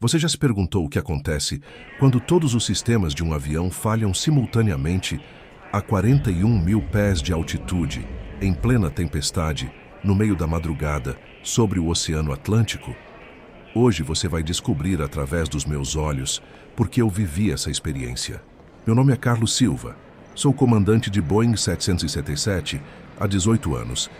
Você já se perguntou o que acontece quando todos os sistemas de um avião falham simultaneamente a 41 mil pés de altitude, em plena tempestade, no meio da madrugada, sobre o Oceano Atlântico? Hoje você vai descobrir através dos meus olhos porque eu vivi essa experiência. Meu nome é Carlos Silva, sou comandante de Boeing 777 há 18 anos.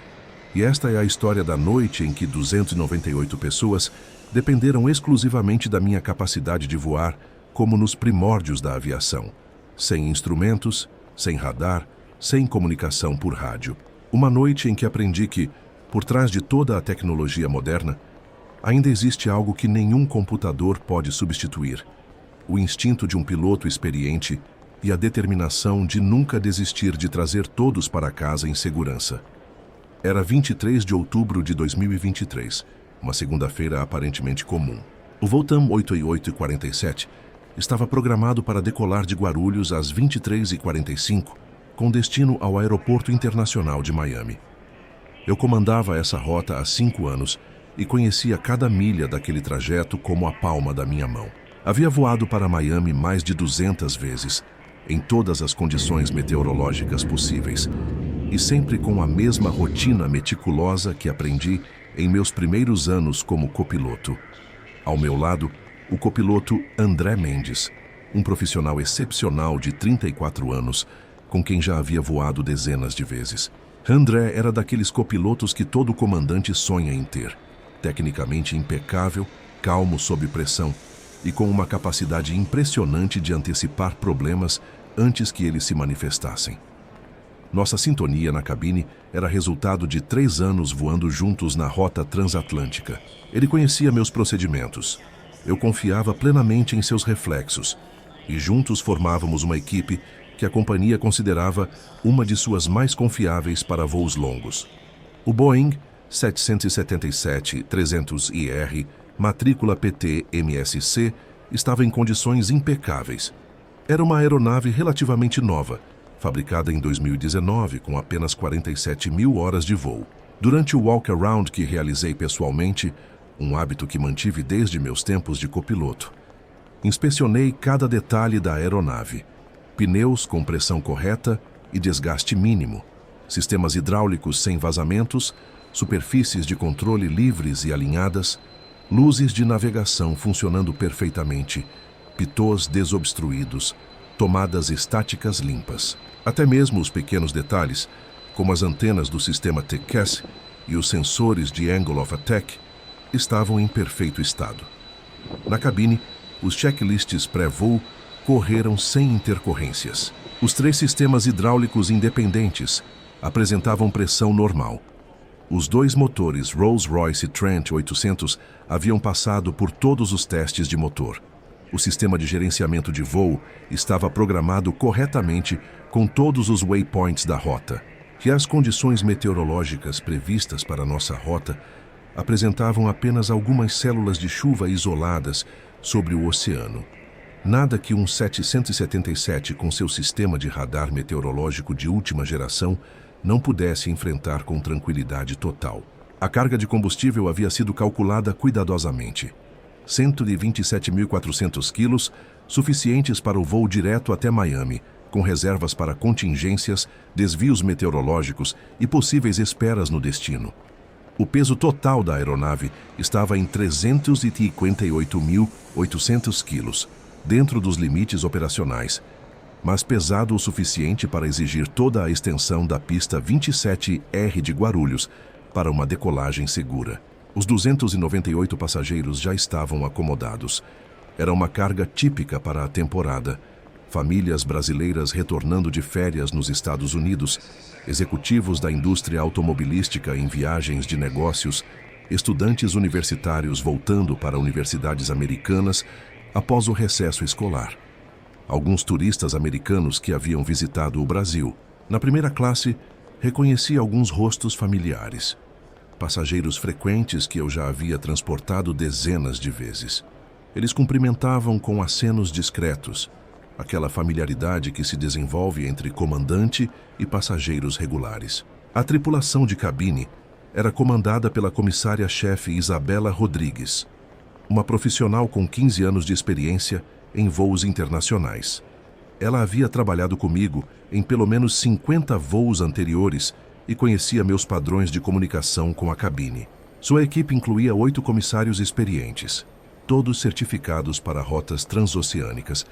E esta é a história da noite em que 298 pessoas dependeram exclusivamente da minha capacidade de voar, como nos primórdios da aviação. Sem instrumentos, sem radar, sem comunicação por rádio. Uma noite em que aprendi que, por trás de toda a tecnologia moderna, ainda existe algo que nenhum computador pode substituir: o instinto de um piloto experiente e a determinação de nunca desistir de trazer todos para casa em segurança. Era 23 de outubro de 2023, uma segunda-feira aparentemente comum. O voo TAM 8847 estava programado para decolar de Guarulhos às 23h45, com destino ao Aeroporto Internacional de Miami. Eu comandava essa rota há 5 anos e conhecia cada milha daquele trajeto como a palma da minha mão. Havia voado para Miami mais de 200 vezes, em todas as condições meteorológicas possíveis, e sempre com a mesma rotina meticulosa que aprendi em meus primeiros anos como copiloto. Ao meu lado, o copiloto André Mendes, um profissional excepcional de 34 anos, com quem já havia voado dezenas de vezes. André era daqueles copilotos que todo comandante sonha em ter, tecnicamente impecável, calmo sob pressão e com uma capacidade impressionante de antecipar problemas antes que eles se manifestassem. Nossa sintonia na cabine era resultado de 3 anos voando juntos na rota transatlântica. Ele conhecia meus procedimentos. Eu confiava plenamente em seus reflexos e juntos formávamos uma equipe que a companhia considerava uma de suas mais confiáveis para voos longos. O Boeing 777-300ER, matrícula PT-MSC, estava em condições impecáveis. Era uma aeronave relativamente nova, fabricada em 2019 com apenas 47 mil horas de voo. Durante o walk-around que realizei pessoalmente, um hábito que mantive desde meus tempos de copiloto, inspecionei cada detalhe da aeronave: pneus com pressão correta e desgaste mínimo, sistemas hidráulicos sem vazamentos, superfícies de controle livres e alinhadas, luzes de navegação funcionando perfeitamente, pitôs desobstruídos, tomadas estáticas limpas. Até mesmo os pequenos detalhes, como as antenas do sistema TCAS e os sensores de Angle of Attack, estavam em perfeito estado. Na cabine, os checklists pré-voo correram sem intercorrências. Os 3 sistemas hidráulicos independentes apresentavam pressão normal. Os 2 motores Rolls-Royce Trent 800 haviam passado por todos os testes de motor. O sistema de gerenciamento de voo estava programado corretamente com todos os waypoints da rota, e as condições meteorológicas previstas para nossa rota apresentavam apenas algumas células de chuva isoladas sobre o oceano. Nada que um 777 com seu sistema de radar meteorológico de última geração não pudesse enfrentar com tranquilidade total. A carga de combustível havia sido calculada cuidadosamente. 127.400 quilos, suficientes para o voo direto até Miami, com reservas para contingências, desvios meteorológicos e possíveis esperas no destino. O peso total da aeronave estava em 358.800 quilos, dentro dos limites operacionais, mas pesado o suficiente para exigir toda a extensão da pista 27R de Guarulhos para uma decolagem segura. Os 298 passageiros já estavam acomodados. Era uma carga típica para a temporada. Famílias brasileiras retornando de férias nos Estados Unidos, executivos da indústria automobilística em viagens de negócios, estudantes universitários voltando para universidades americanas após o recesso escolar. Alguns turistas americanos que haviam visitado o Brasil. Na primeira classe, reconheci alguns rostos familiares. Passageiros frequentes que eu já havia transportado dezenas de vezes. Eles cumprimentavam com acenos discretos, aquela familiaridade que se desenvolve entre comandante e passageiros regulares. A tripulação de cabine era comandada pela comissária-chefe Isabela Rodrigues, uma profissional com 15 anos de experiência em voos internacionais. Ela havia trabalhado comigo em pelo menos 50 voos anteriores e conhecia meus padrões de comunicação com a cabine. Sua equipe incluía 8 comissários experientes, todos certificados para rotas transoceânicas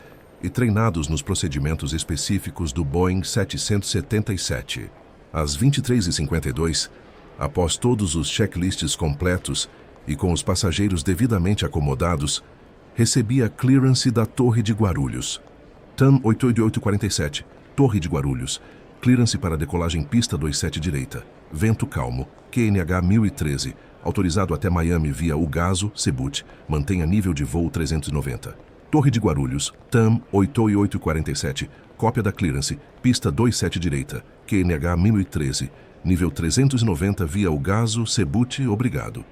e treinados nos procedimentos específicos do Boeing 777. Às 23h52, após todos os checklists completos e com os passageiros devidamente acomodados, recebi a clearance da Torre de Guarulhos. TAM 88847, Torre de Guarulhos. Clearance para decolagem pista 27 direita. Vento calmo. QNH 1013. Autorizado até Miami via Ugaso, Cebu. Mantenha nível de voo 390. Torre de Guarulhos. TAM 88847. Cópia da clearance. Pista 27 direita. QNH 1013. Nível 390 via Ugaso, Cebu. Obrigado.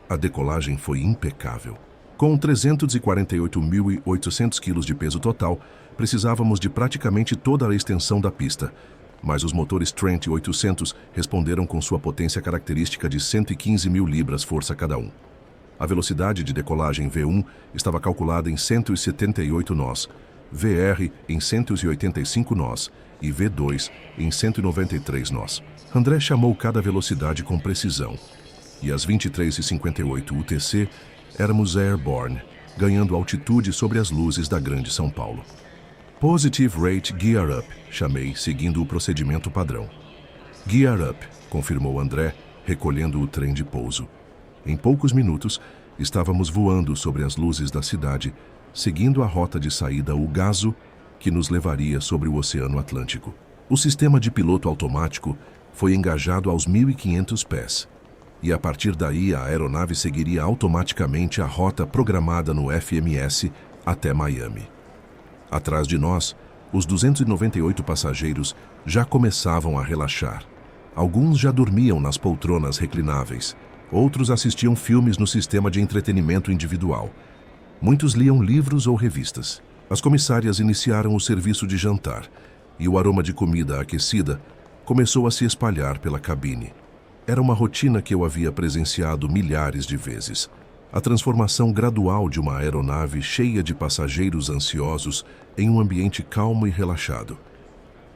A decolagem foi impecável. Com 348.800 quilos de peso total, precisávamos de praticamente toda a extensão da pista, mas os motores Trent 800 responderam com sua potência característica de 115 mil libras força cada um. A velocidade de decolagem V1 estava calculada em 178 nós, VR em 185 nós e V2 em 193 nós. André chamou cada velocidade com precisão, e às 23h58 UTC, éramos airborne, ganhando altitude sobre as luzes da Grande São Paulo. Positive Rate Gear Up, chamei, seguindo o procedimento padrão. Gear Up, confirmou André, recolhendo o trem de pouso. Em poucos minutos, estávamos voando sobre as luzes da cidade, seguindo a rota de saída Ugaso, que nos levaria sobre o Oceano Atlântico. O sistema de piloto automático foi engajado aos 1.500 pés. E a partir daí a aeronave seguiria automaticamente a rota programada no FMS até Miami. Atrás de nós, os 298 passageiros já começavam a relaxar. Alguns já dormiam nas poltronas reclináveis, outros assistiam filmes no sistema de entretenimento individual. Muitos liam livros ou revistas. As comissárias iniciaram o serviço de jantar e o aroma de comida aquecida começou a se espalhar pela cabine. Era uma rotina que eu havia presenciado milhares de vezes. A transformação gradual de uma aeronave cheia de passageiros ansiosos em um ambiente calmo e relaxado,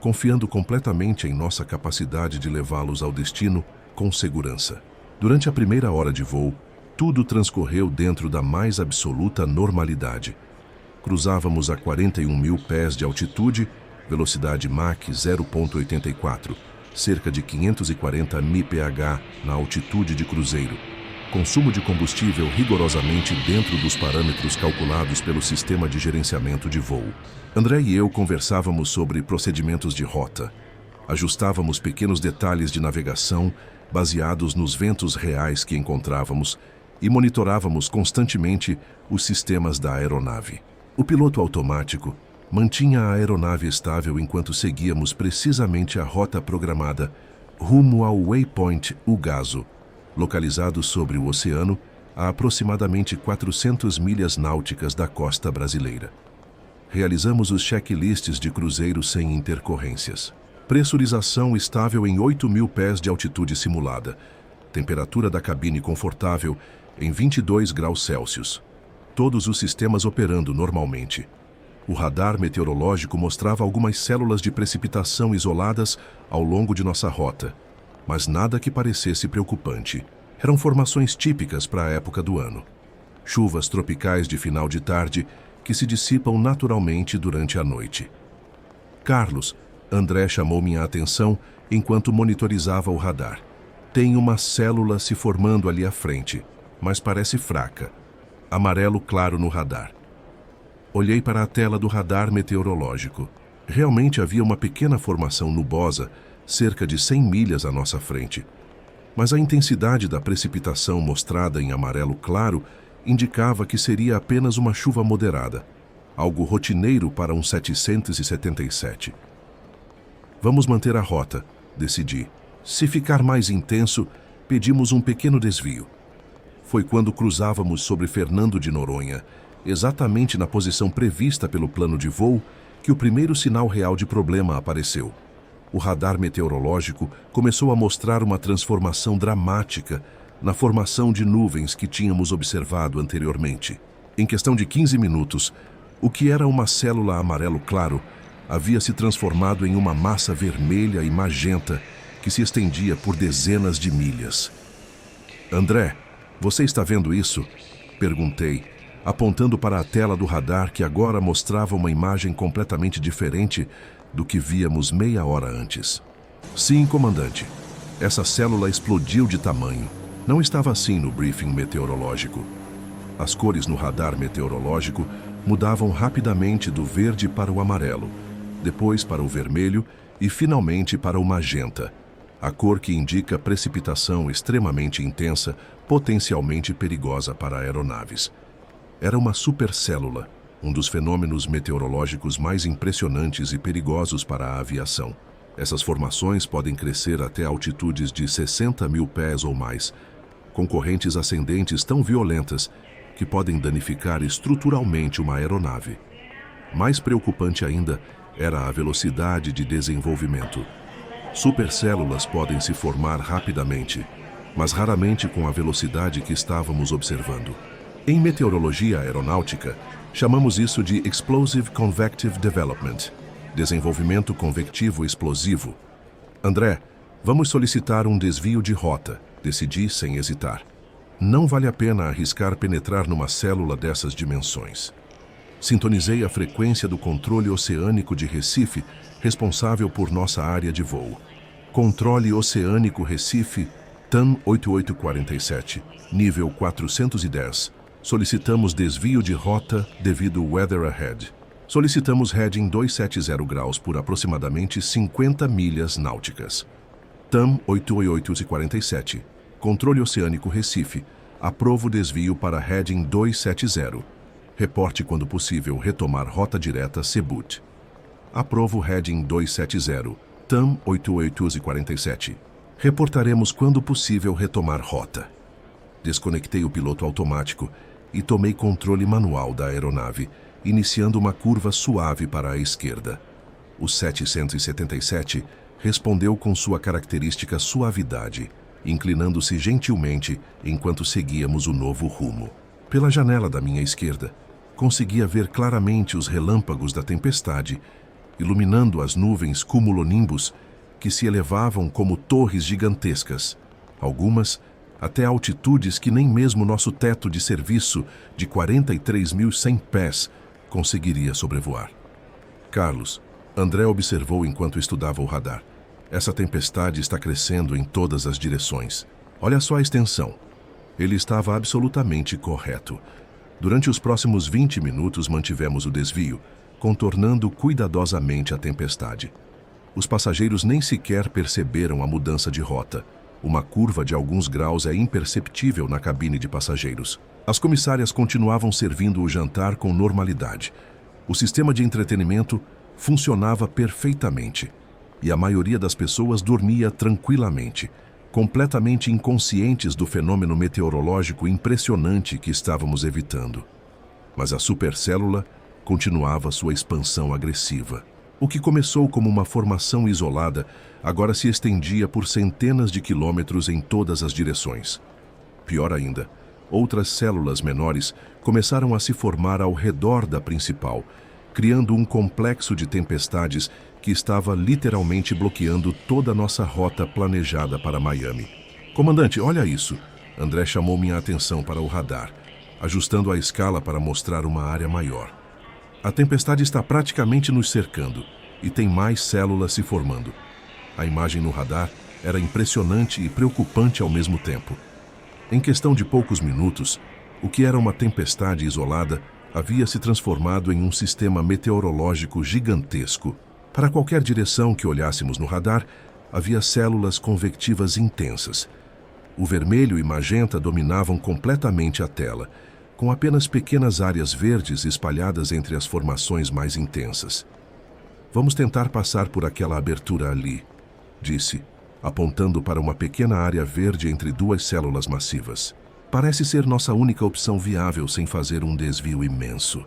confiando completamente em nossa capacidade de levá-los ao destino com segurança. Durante a primeira hora de voo, tudo transcorreu dentro da mais absoluta normalidade. Cruzávamos a 41 mil pés de altitude, velocidade Mach 0,84, cerca de 540 mph na altitude de cruzeiro. Consumo de combustível rigorosamente dentro dos parâmetros calculados pelo sistema de gerenciamento de voo. André e eu conversávamos sobre procedimentos de rota. Ajustávamos pequenos detalhes de navegação baseados nos ventos reais que encontrávamos e monitorávamos constantemente os sistemas da aeronave. O piloto automático mantinha a aeronave estável enquanto seguíamos precisamente a rota programada rumo ao waypoint Ugaso, localizado sobre o oceano a aproximadamente 400 milhas náuticas da costa brasileira. Realizamos os checklists de cruzeiro sem intercorrências. Pressurização estável em 8.000 pés de altitude simulada. Temperatura da cabine confortável em 22 graus Celsius. Todos os sistemas operando normalmente. O radar meteorológico mostrava algumas células de precipitação isoladas ao longo de nossa rota, mas nada que parecesse preocupante. Eram formações típicas para a época do ano. Chuvas tropicais de final de tarde que se dissipam naturalmente durante a noite. Carlos, André chamou minha atenção enquanto monitorizava o radar. Tem uma célula se formando ali à frente, mas parece fraca. Amarelo claro no radar. Olhei para a tela do radar meteorológico. Realmente havia uma pequena formação nubosa, cerca de 100 milhas à nossa frente. Mas a intensidade da precipitação mostrada em amarelo claro indicava que seria apenas uma chuva moderada, algo rotineiro para um 777. Vamos manter a rota, decidi. Se ficar mais intenso, pedimos um pequeno desvio. Foi quando cruzávamos sobre Fernando de Noronha, exatamente na posição prevista pelo plano de voo, que o primeiro sinal real de problema apareceu. O radar meteorológico começou a mostrar uma transformação dramática, na formação de nuvens que tínhamos observado anteriormente. Em questão de 15 minutos, o que era uma célula amarelo claro havia se transformado em uma massa vermelha e magenta que se estendia por dezenas de milhas. André, você está vendo isso? Perguntei, apontando para a tela do radar que agora mostrava uma imagem completamente diferente do que víamos meia hora antes. Sim, comandante. Essa célula explodiu de tamanho. Não estava assim no briefing meteorológico. As cores no radar meteorológico mudavam rapidamente do verde para o amarelo, depois para o vermelho e finalmente para o magenta, a cor que indica precipitação extremamente intensa, potencialmente perigosa para aeronaves. Era uma supercélula, um dos fenômenos meteorológicos mais impressionantes e perigosos para a aviação. Essas formações podem crescer até altitudes de 60 mil pés ou mais, com correntes ascendentes tão violentas que podem danificar estruturalmente uma aeronave. Mais preocupante ainda era a velocidade de desenvolvimento. Supercélulas podem se formar rapidamente, mas raramente com a velocidade que estávamos observando. Em meteorologia aeronáutica, chamamos isso de Explosive Convective Development, desenvolvimento convectivo explosivo. André, vamos solicitar um desvio de rota, decidi sem hesitar. Não vale a pena arriscar penetrar numa célula dessas dimensões. Sintonizei a frequência do controle oceânico de Recife, responsável por nossa área de voo. Controle Oceânico Recife, TAM 8847, nível 410. Solicitamos desvio de rota devido weather ahead. Solicitamos heading 270 graus por aproximadamente 50 milhas náuticas. TAM 8847, Controle Oceânico Recife, aprovo desvio para heading 270. Reporte quando possível retomar rota direta Cebut. Aprovo heading 270, TAM 8847. Reportaremos quando possível retomar rota. Desconectei o piloto automático e tomei controle manual da aeronave, iniciando uma curva suave para a esquerda. O 777 respondeu com sua característica suavidade, inclinando-se gentilmente enquanto seguíamos o novo rumo. Pela janela da minha esquerda, conseguia ver claramente os relâmpagos da tempestade, iluminando as nuvens cumulonimbus que se elevavam como torres gigantescas, algumas até altitudes que nem mesmo nosso teto de serviço de 43.100 pés conseguiria sobrevoar. Carlos, André observou enquanto estudava o radar. Essa tempestade está crescendo em todas as direções. Olha só a extensão. Ele estava absolutamente correto. Durante os próximos 20 minutos mantivemos o desvio, contornando cuidadosamente a tempestade. Os passageiros nem sequer perceberam a mudança de rota. Uma curva de alguns graus é imperceptível na cabine de passageiros. As comissárias continuavam servindo o jantar com normalidade. O sistema de entretenimento funcionava perfeitamente e a maioria das pessoas dormia tranquilamente, completamente inconscientes do fenômeno meteorológico impressionante que estávamos evitando. Mas a supercélula continuava sua expansão agressiva. O que começou como uma formação isolada agora se estendia por centenas de quilômetros em todas as direções. Pior ainda, outras células menores começaram a se formar ao redor da principal, criando um complexo de tempestades que estava literalmente bloqueando toda a nossa rota planejada para Miami. Comandante, olha isso! André chamou minha atenção para o radar, ajustando a escala para mostrar uma área maior. A tempestade está praticamente nos cercando e tem mais células se formando. A imagem no radar era impressionante e preocupante ao mesmo tempo. Em questão de poucos minutos, o que era uma tempestade isolada havia se transformado em um sistema meteorológico gigantesco. Para qualquer direção que olhássemos no radar, havia células convectivas intensas. O vermelho e magenta dominavam completamente a tela, com apenas pequenas áreas verdes espalhadas entre as formações mais intensas. Vamos tentar passar por aquela abertura ali, disse, apontando para uma pequena área verde entre duas células massivas. Parece ser nossa única opção viável sem fazer um desvio imenso.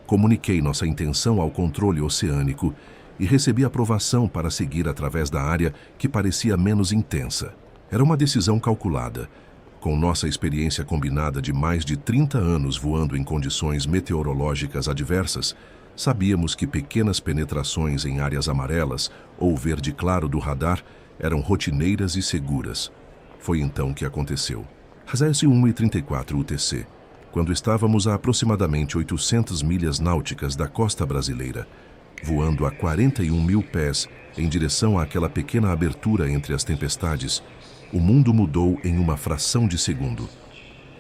Comuniquei nossa intenção ao controle oceânico e recebi aprovação para seguir através da área que parecia menos intensa. Era uma decisão calculada, Com nossa experiência combinada de mais de 30 anos voando em condições meteorológicas adversas, sabíamos que pequenas penetrações em áreas amarelas ou verde claro do radar eram rotineiras e seguras. Foi então que aconteceu. Às 1h34 UTC, quando estávamos a aproximadamente 800 milhas náuticas da costa brasileira, voando a 41 mil pés em direção àquela pequena abertura entre as tempestades, o mundo mudou em uma fração de segundo.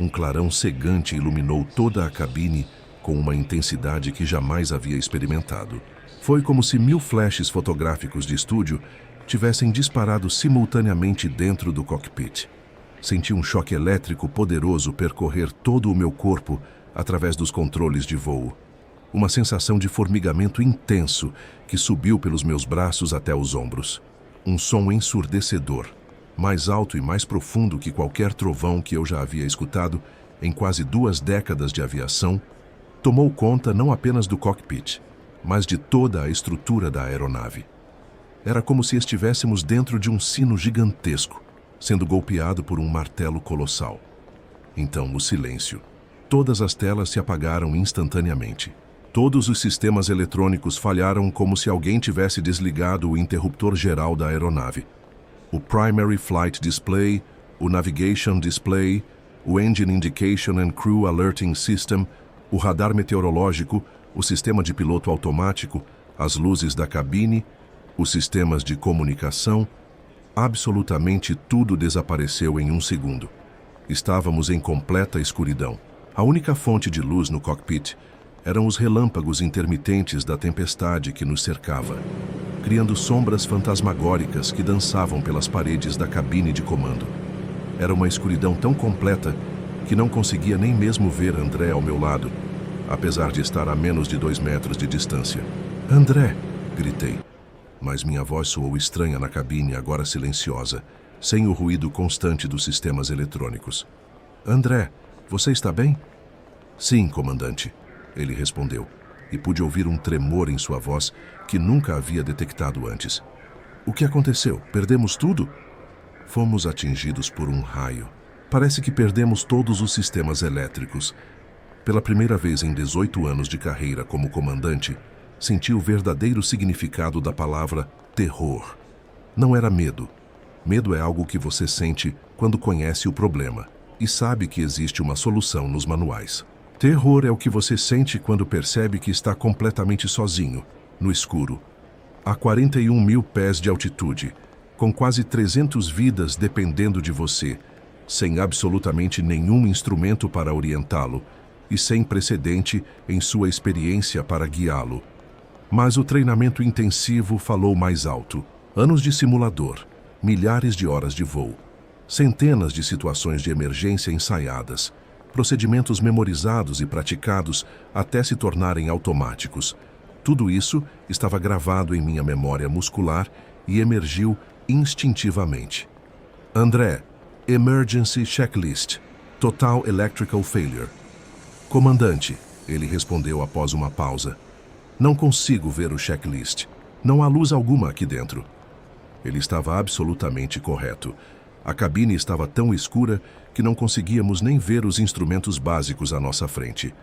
Um clarão cegante iluminou toda a cabine com uma intensidade que jamais havia experimentado. Foi como se 1000 flashes fotográficos de estúdio tivessem disparado simultaneamente dentro do cockpit. Senti um choque elétrico poderoso percorrer todo o meu corpo através dos controles de voo. Uma sensação de formigamento intenso que subiu pelos meus braços até os ombros. Um som ensurdecedor, mais alto e mais profundo que qualquer trovão que eu já havia escutado em quase 2 décadas de aviação, tomou conta não apenas do cockpit, mas de toda a estrutura da aeronave. Era como se estivéssemos dentro de um sino gigantesco, sendo golpeado por um martelo colossal. Então, o silêncio. Todas as telas se apagaram instantaneamente. Todos os sistemas eletrônicos falharam como se alguém tivesse desligado o interruptor geral da aeronave. O Primary Flight Display, o Navigation Display, o Engine Indication and Crew Alerting System, o radar meteorológico, o sistema de piloto automático, as luzes da cabine, os sistemas de comunicação, absolutamente tudo desapareceu em um segundo. Estávamos em completa escuridão. A única fonte de luz no cockpit eram os relâmpagos intermitentes da tempestade que nos cercava, criando sombras fantasmagóricas que dançavam pelas paredes da cabine de comando. Era uma escuridão tão completa que não conseguia nem mesmo ver André ao meu lado, apesar de estar a menos de 2 metros de distância. "André!" gritei. Mas minha voz soou estranha na cabine, agora silenciosa, sem o ruído constante dos sistemas eletrônicos. "André, você está bem?" "Sim, comandante", ele respondeu, e pude ouvir um tremor em sua voz que nunca havia detectado antes. "O que aconteceu? Perdemos tudo?" "Fomos atingidos por um raio. Parece que perdemos todos os sistemas elétricos." Pela primeira vez em 18 anos de carreira como comandante, senti o verdadeiro significado da palavra terror. Não era medo. Medo é algo que você sente quando conhece o problema e sabe que existe uma solução nos manuais. Terror é o que você sente quando percebe que está completamente sozinho, no escuro, a 41 mil pés de altitude, com quase 300 vidas dependendo de você, sem absolutamente nenhum instrumento para orientá-lo e sem precedente em sua experiência para guiá-lo. Mas o treinamento intensivo falou mais alto. Anos de simulador, milhares de horas de voo, centenas de situações de emergência ensaiadas, procedimentos memorizados e praticados até se tornarem automáticos. Tudo isso estava gravado em minha memória muscular e emergiu instintivamente. "André, Emergency Checklist, Total Electrical Failure." "Comandante", ele respondeu após uma pausa. "Não consigo ver o checklist. Não há luz alguma aqui dentro." Ele estava absolutamente correto. A cabine estava tão escura que não conseguíamos nem ver os instrumentos básicos à nossa frente.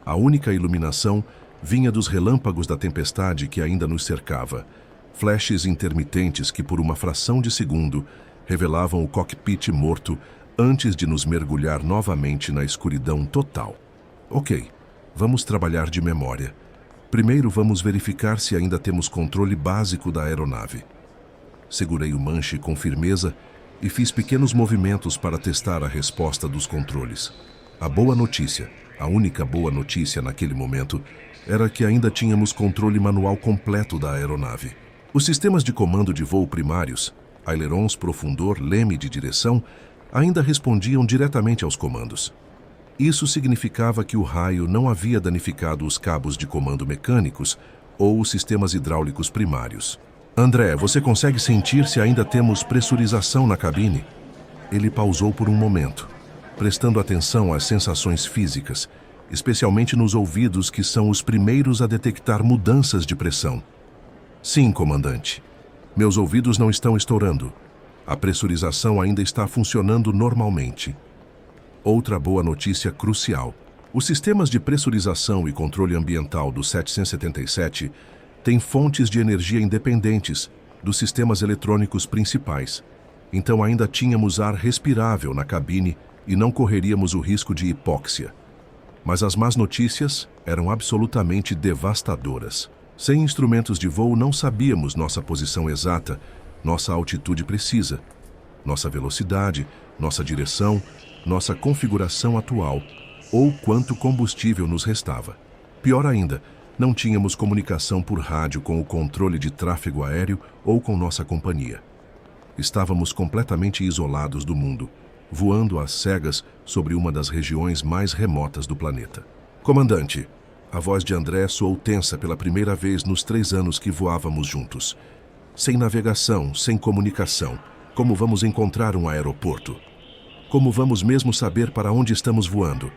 A única iluminação vinha dos relâmpagos da tempestade que ainda nos cercava, flashes intermitentes que por uma fração de segundo revelavam o cockpit morto antes de nos mergulhar novamente na escuridão total. "Ok, vamos trabalhar de memória. Primeiro vamos verificar se ainda temos controle básico da aeronave." Segurei o manche com firmeza e fiz pequenos movimentos para testar a resposta dos controles. A boa notícia, a única boa notícia naquele momento, era que ainda tínhamos controle manual completo da aeronave. Os sistemas de comando de voo primários, ailerons, profundor, leme de direção, ainda respondiam diretamente aos comandos. Isso significava que o raio não havia danificado os cabos de comando mecânicos ou os sistemas hidráulicos primários. "André, você consegue sentir se ainda temos pressurização na cabine?" Ele pausou por um momento, prestando atenção às sensações físicas, especialmente nos ouvidos que são os primeiros a detectar mudanças de pressão. "Sim, comandante. Meus ouvidos não estão estourando. A pressurização ainda está funcionando normalmente." Outra boa notícia crucial. Os sistemas de pressurização e controle ambiental do 777 têm fontes de energia independentes dos sistemas eletrônicos principais. Então ainda tínhamos ar respirável na cabine e não correríamos o risco de hipóxia. Mas as más notícias eram absolutamente devastadoras. Sem instrumentos de voo não sabíamos nossa posição exata, nossa altitude precisa, nossa velocidade, nossa direção, nossa configuração atual, ou quanto combustível nos restava. Pior ainda, não tínhamos comunicação por rádio com o controle de tráfego aéreo ou com nossa companhia. Estávamos completamente isolados do mundo, voando às cegas sobre uma das regiões mais remotas do planeta. Comandante, a voz de André soou tensa pela primeira vez nos 3 anos que voávamos juntos. Sem navegação, sem comunicação, como vamos encontrar um aeroporto? Como vamos mesmo saber para onde estamos voando?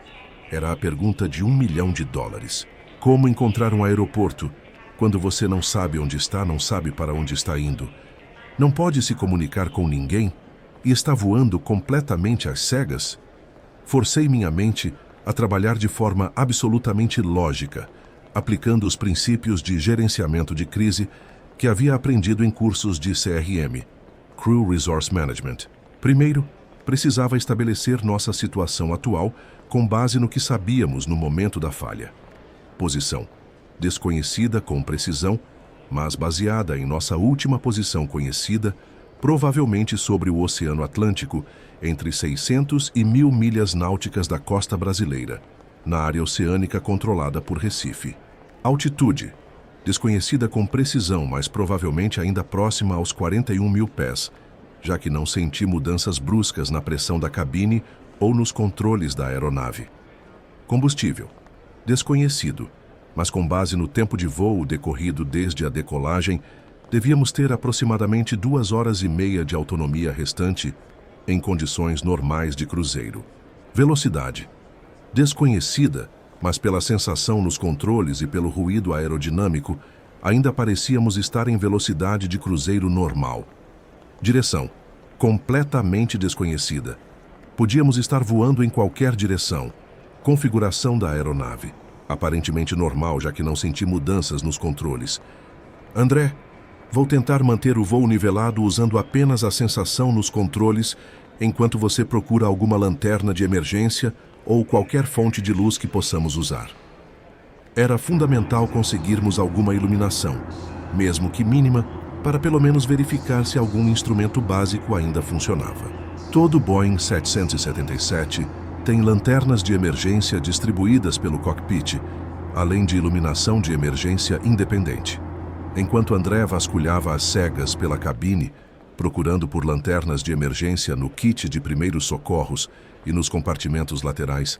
Era a pergunta de $1 milhão. Como encontrar um aeroporto quando você não sabe onde está, não sabe para onde está indo? Não pode se comunicar com ninguém e está voando completamente às cegas? Forcei minha mente a trabalhar de forma absolutamente lógica, aplicando os princípios de gerenciamento de crise que havia aprendido em cursos de CRM, Crew Resource Management. Primeiro, precisava estabelecer nossa situação atual com base no que sabíamos no momento da falha. Posição: desconhecida com precisão, mas baseada em nossa última posição conhecida, provavelmente sobre o Oceano Atlântico, entre 600 e 1.000 milhas náuticas da costa brasileira, na área oceânica controlada por Recife. Altitude: desconhecida com precisão, mas provavelmente ainda próxima aos 41.000 pés, já que não senti mudanças bruscas na pressão da cabine ou nos controles da aeronave. Combustível: desconhecido, mas com base no tempo de voo decorrido desde a decolagem, devíamos ter aproximadamente 2 horas e meia de autonomia restante em condições normais de cruzeiro. Velocidade: desconhecida, mas pela sensação nos controles e pelo ruído aerodinâmico, ainda parecíamos estar em velocidade de cruzeiro normal. Direção: completamente desconhecida. Podíamos estar voando em qualquer direção. Configuração da aeronave: aparentemente normal, já que não senti mudanças nos controles. André, vou tentar manter o voo nivelado usando apenas a sensação nos controles, enquanto você procura alguma lanterna de emergência ou qualquer fonte de luz que possamos usar. Era fundamental conseguirmos alguma iluminação, mesmo que mínima, para pelo menos verificar se algum instrumento básico ainda funcionava. Todo Boeing 777 tem lanternas de emergência distribuídas pelo cockpit, além de iluminação de emergência independente. Enquanto André vasculhava às cegas pela cabine, procurando por lanternas de emergência no kit de primeiros socorros e nos compartimentos laterais,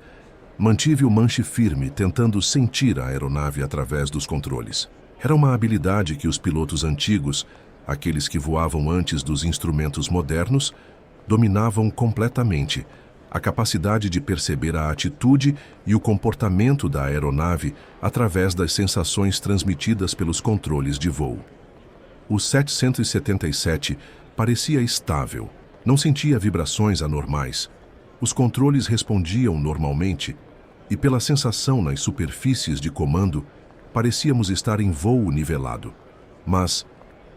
mantive o manche firme, tentando sentir a aeronave através dos controles. Era uma habilidade que os pilotos antigos, aqueles que voavam antes dos instrumentos modernos, dominavam completamente, a capacidade de perceber a atitude e o comportamento da aeronave através das sensações transmitidas pelos controles de voo. O 777 parecia estável, não sentia vibrações anormais. Os controles respondiam normalmente e, pela sensação nas superfícies de comando, parecíamos estar em voo nivelado. Mas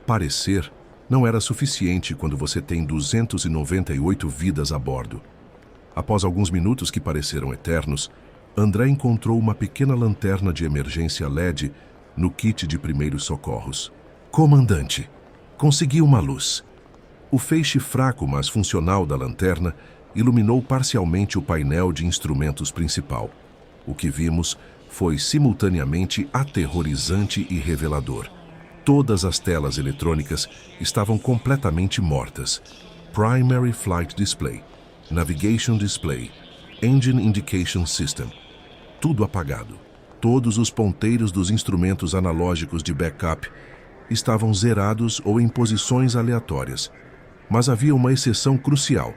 parecer não era suficiente quando você tem 298 vidas a bordo. Após alguns minutos que pareceram eternos, André encontrou uma pequena lanterna de emergência LED no kit de primeiros socorros. Comandante, consegui uma luz. O feixe fraco, mas funcional da lanterna iluminou parcialmente o painel de instrumentos principal. O que vimos foi simultaneamente aterrorizante e revelador. Todas as telas eletrônicas estavam completamente mortas. Primary Flight Display, Navigation Display, Engine Indication System. Tudo apagado. Todos os ponteiros dos instrumentos analógicos de backup estavam zerados ou em posições aleatórias. Mas havia uma exceção crucial: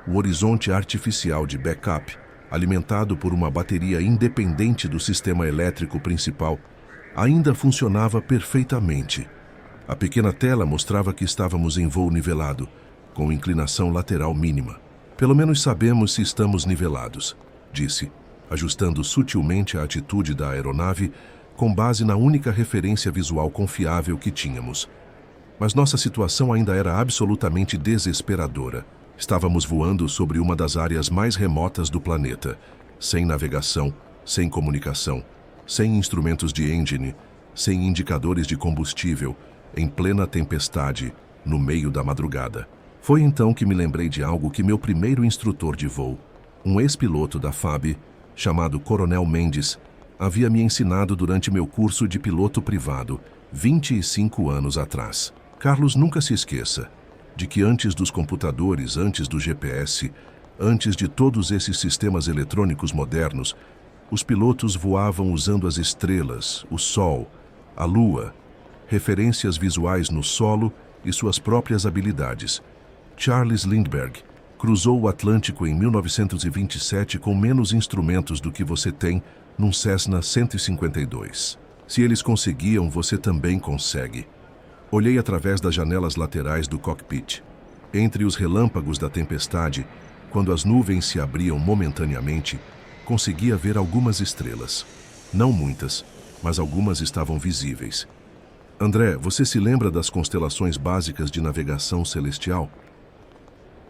o horizonte artificial de backup, alimentado por uma bateria independente do sistema elétrico principal, ainda funcionava perfeitamente. A pequena tela mostrava que estávamos em voo nivelado, com inclinação lateral mínima. Pelo menos sabemos se estamos nivelados, disse, ajustando sutilmente a atitude da aeronave com base na única referência visual confiável que tínhamos. Mas nossa situação ainda era absolutamente desesperadora. Estávamos voando sobre uma das áreas mais remotas do planeta, sem navegação, sem comunicação, sem instrumentos de engine, sem indicadores de combustível, em plena tempestade, no meio da madrugada. Foi então que me lembrei de algo que meu primeiro instrutor de voo, um ex-piloto da FAB, chamado Coronel Mendes, havia me ensinado durante meu curso de piloto privado, 25 anos atrás. Carlos, nunca se esqueça de que antes dos computadores, antes do GPS, antes de todos esses sistemas eletrônicos modernos, os pilotos voavam usando as estrelas, o Sol, a Lua, referências visuais no solo e suas próprias habilidades. Charles Lindbergh cruzou o Atlântico em 1927 com menos instrumentos do que você tem num Cessna 152. Se eles conseguiam, você também consegue. Olhei através das janelas laterais do cockpit. Entre os relâmpagos da tempestade, quando as nuvens se abriam momentaneamente, conseguia ver algumas estrelas. Não muitas, mas algumas estavam visíveis. André, você se lembra das constelações básicas de navegação celestial?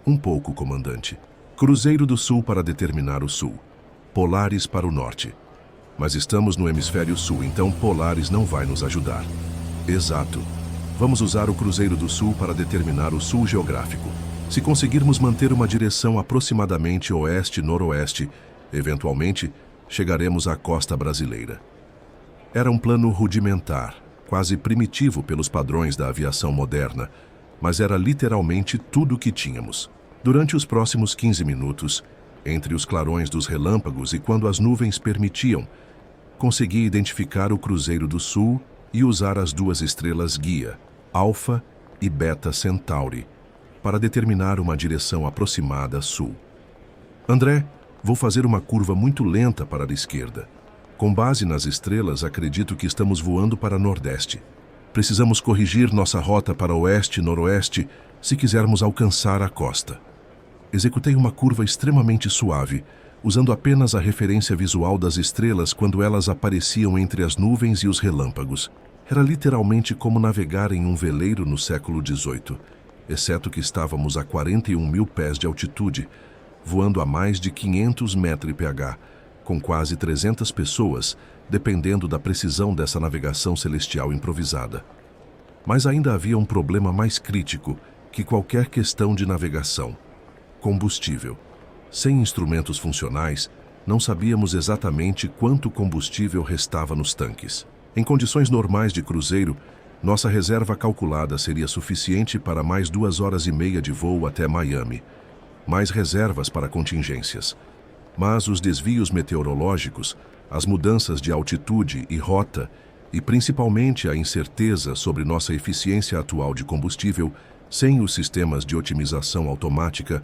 Um pouco, comandante. Cruzeiro do Sul para determinar o sul. Polaris para o norte. Mas estamos no hemisfério sul, então Polaris não vai nos ajudar. Exato. Vamos usar o Cruzeiro do Sul para determinar o sul geográfico. Se conseguirmos manter uma direção aproximadamente oeste-noroeste, eventualmente chegaremos à costa brasileira. Era um plano rudimentar, quase primitivo pelos padrões da aviação moderna, mas era literalmente tudo o que tínhamos. Durante os próximos 15 minutos, entre os clarões dos relâmpagos e quando as nuvens permitiam, consegui identificar o Cruzeiro do Sul e usar as duas estrelas guia, Alfa e Beta Centauri, para determinar uma direção aproximada sul. André, vou fazer uma curva muito lenta para a esquerda. Com base nas estrelas, acredito que estamos voando para nordeste. Precisamos corrigir nossa rota para oeste-noroeste se quisermos alcançar a costa. Executei uma curva extremamente suave, usando apenas a referência visual das estrelas quando elas apareciam entre as nuvens e os relâmpagos. Era literalmente como navegar em um veleiro no século XVIII, exceto que estávamos a 41 mil pés de altitude, voando a mais de 500 mph, com quase 300 pessoas, dependendo da precisão dessa navegação celestial improvisada. Mas ainda havia um problema mais crítico que qualquer questão de navegação: combustível. Sem instrumentos funcionais, não sabíamos exatamente quanto combustível restava nos tanques. Em condições normais de cruzeiro, nossa reserva calculada seria suficiente para mais 2 horas e meia de voo até Miami, mais reservas para contingências. Mas os desvios meteorológicos, as mudanças de altitude e rota, e principalmente a incerteza sobre nossa eficiência atual de combustível, sem os sistemas de otimização automática,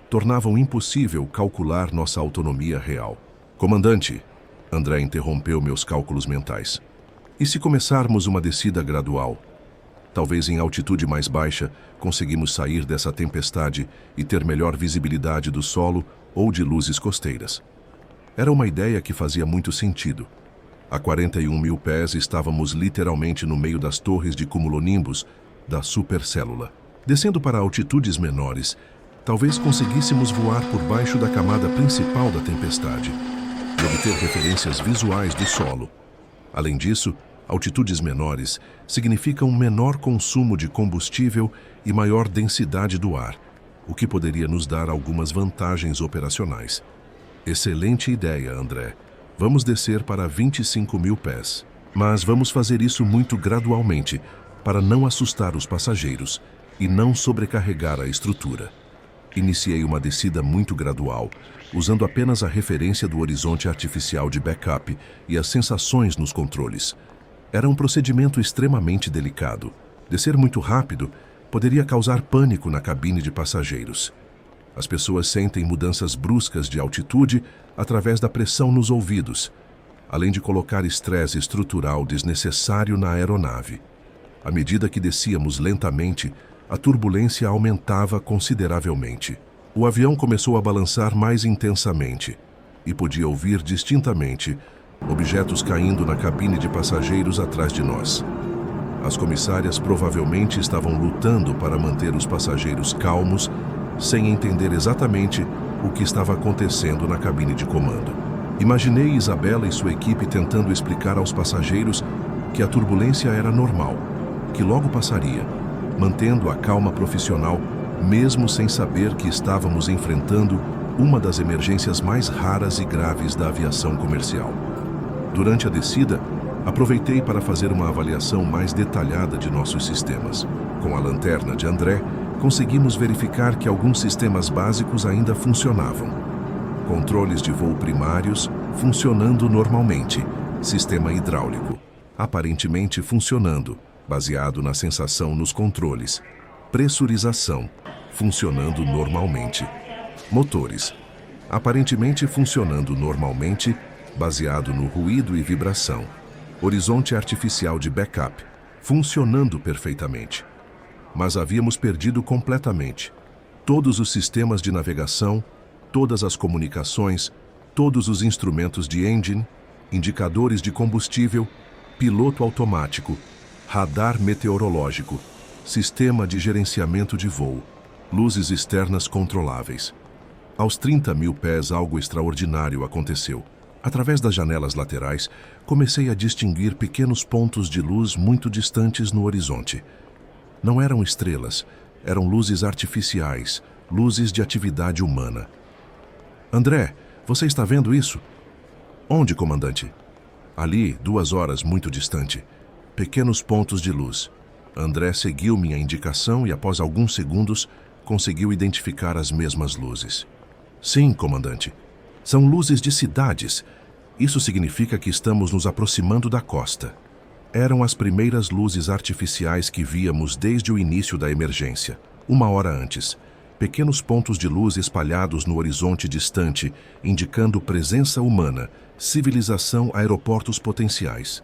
tornavam impossível calcular nossa autonomia real. Comandante, André interrompeu meus cálculos mentais. E se começarmos uma descida gradual? Talvez em altitude mais baixa conseguimos sair dessa tempestade e ter melhor visibilidade do solo ou de luzes costeiras. Era uma ideia que fazia muito sentido. A 41 mil pés estávamos literalmente no meio das torres de cumulonimbus da supercélula. Descendo para altitudes menores, talvez conseguíssemos voar por baixo da camada principal da tempestade e obter referências visuais do solo. Além disso, altitudes menores significam menor consumo de combustível e maior densidade do ar, o que poderia nos dar algumas vantagens operacionais. Excelente ideia, André. Vamos descer para 25 mil pés. Mas vamos fazer isso muito gradualmente, para não assustar os passageiros e não sobrecarregar a estrutura. Iniciei uma descida muito gradual, usando apenas a referência do horizonte artificial de backup e as sensações nos controles. Era um procedimento extremamente delicado. Descer muito rápido poderia causar pânico na cabine de passageiros. As pessoas sentem mudanças bruscas de altitude através da pressão nos ouvidos, além de colocar estresse estrutural desnecessário na aeronave. À medida que descíamos lentamente, a turbulência aumentava consideravelmente. O avião começou a balançar mais intensamente e podia ouvir distintamente objetos caindo na cabine de passageiros atrás de nós. As comissárias provavelmente estavam lutando para manter os passageiros calmos, sem entender exatamente o que estava acontecendo na cabine de comando. Imaginei Isabela e sua equipe tentando explicar aos passageiros que a turbulência era normal, que logo passaria, mantendo a calma profissional, mesmo sem saber que estávamos enfrentando uma das emergências mais raras e graves da aviação comercial. Durante a descida, aproveitei para fazer uma avaliação mais detalhada de nossos sistemas. Com a lanterna de André, conseguimos verificar que alguns sistemas básicos ainda funcionavam. Controles de voo primários funcionando normalmente, sistema hidráulico aparentemente funcionando, baseado na sensação nos controles, pressurização funcionando normalmente, motores aparentemente funcionando normalmente, baseado no ruído e vibração, horizonte artificial de backup funcionando perfeitamente. Mas havíamos perdido completamente todos os sistemas de navegação, todas as comunicações, todos os instrumentos de engine, indicadores de combustível, piloto automático, radar meteorológico, sistema de gerenciamento de voo, luzes externas controláveis. Aos 30.000 pés, algo extraordinário aconteceu. Através das janelas laterais, comecei a distinguir pequenos pontos de luz muito distantes no horizonte. Não eram estrelas, eram luzes artificiais, luzes de atividade humana. André, você está vendo isso? Onde, comandante? Ali, 2 horas muito distante. Pequenos pontos de luz. André seguiu minha indicação e, após alguns segundos, conseguiu identificar as mesmas luzes. Sim, comandante. São luzes de cidades. Isso significa que estamos nos aproximando da costa. Eram as primeiras luzes artificiais que víamos desde o início da emergência, 1 hora antes. Pequenos pontos de luz espalhados no horizonte distante, indicando presença humana, civilização, aeroportos potenciais.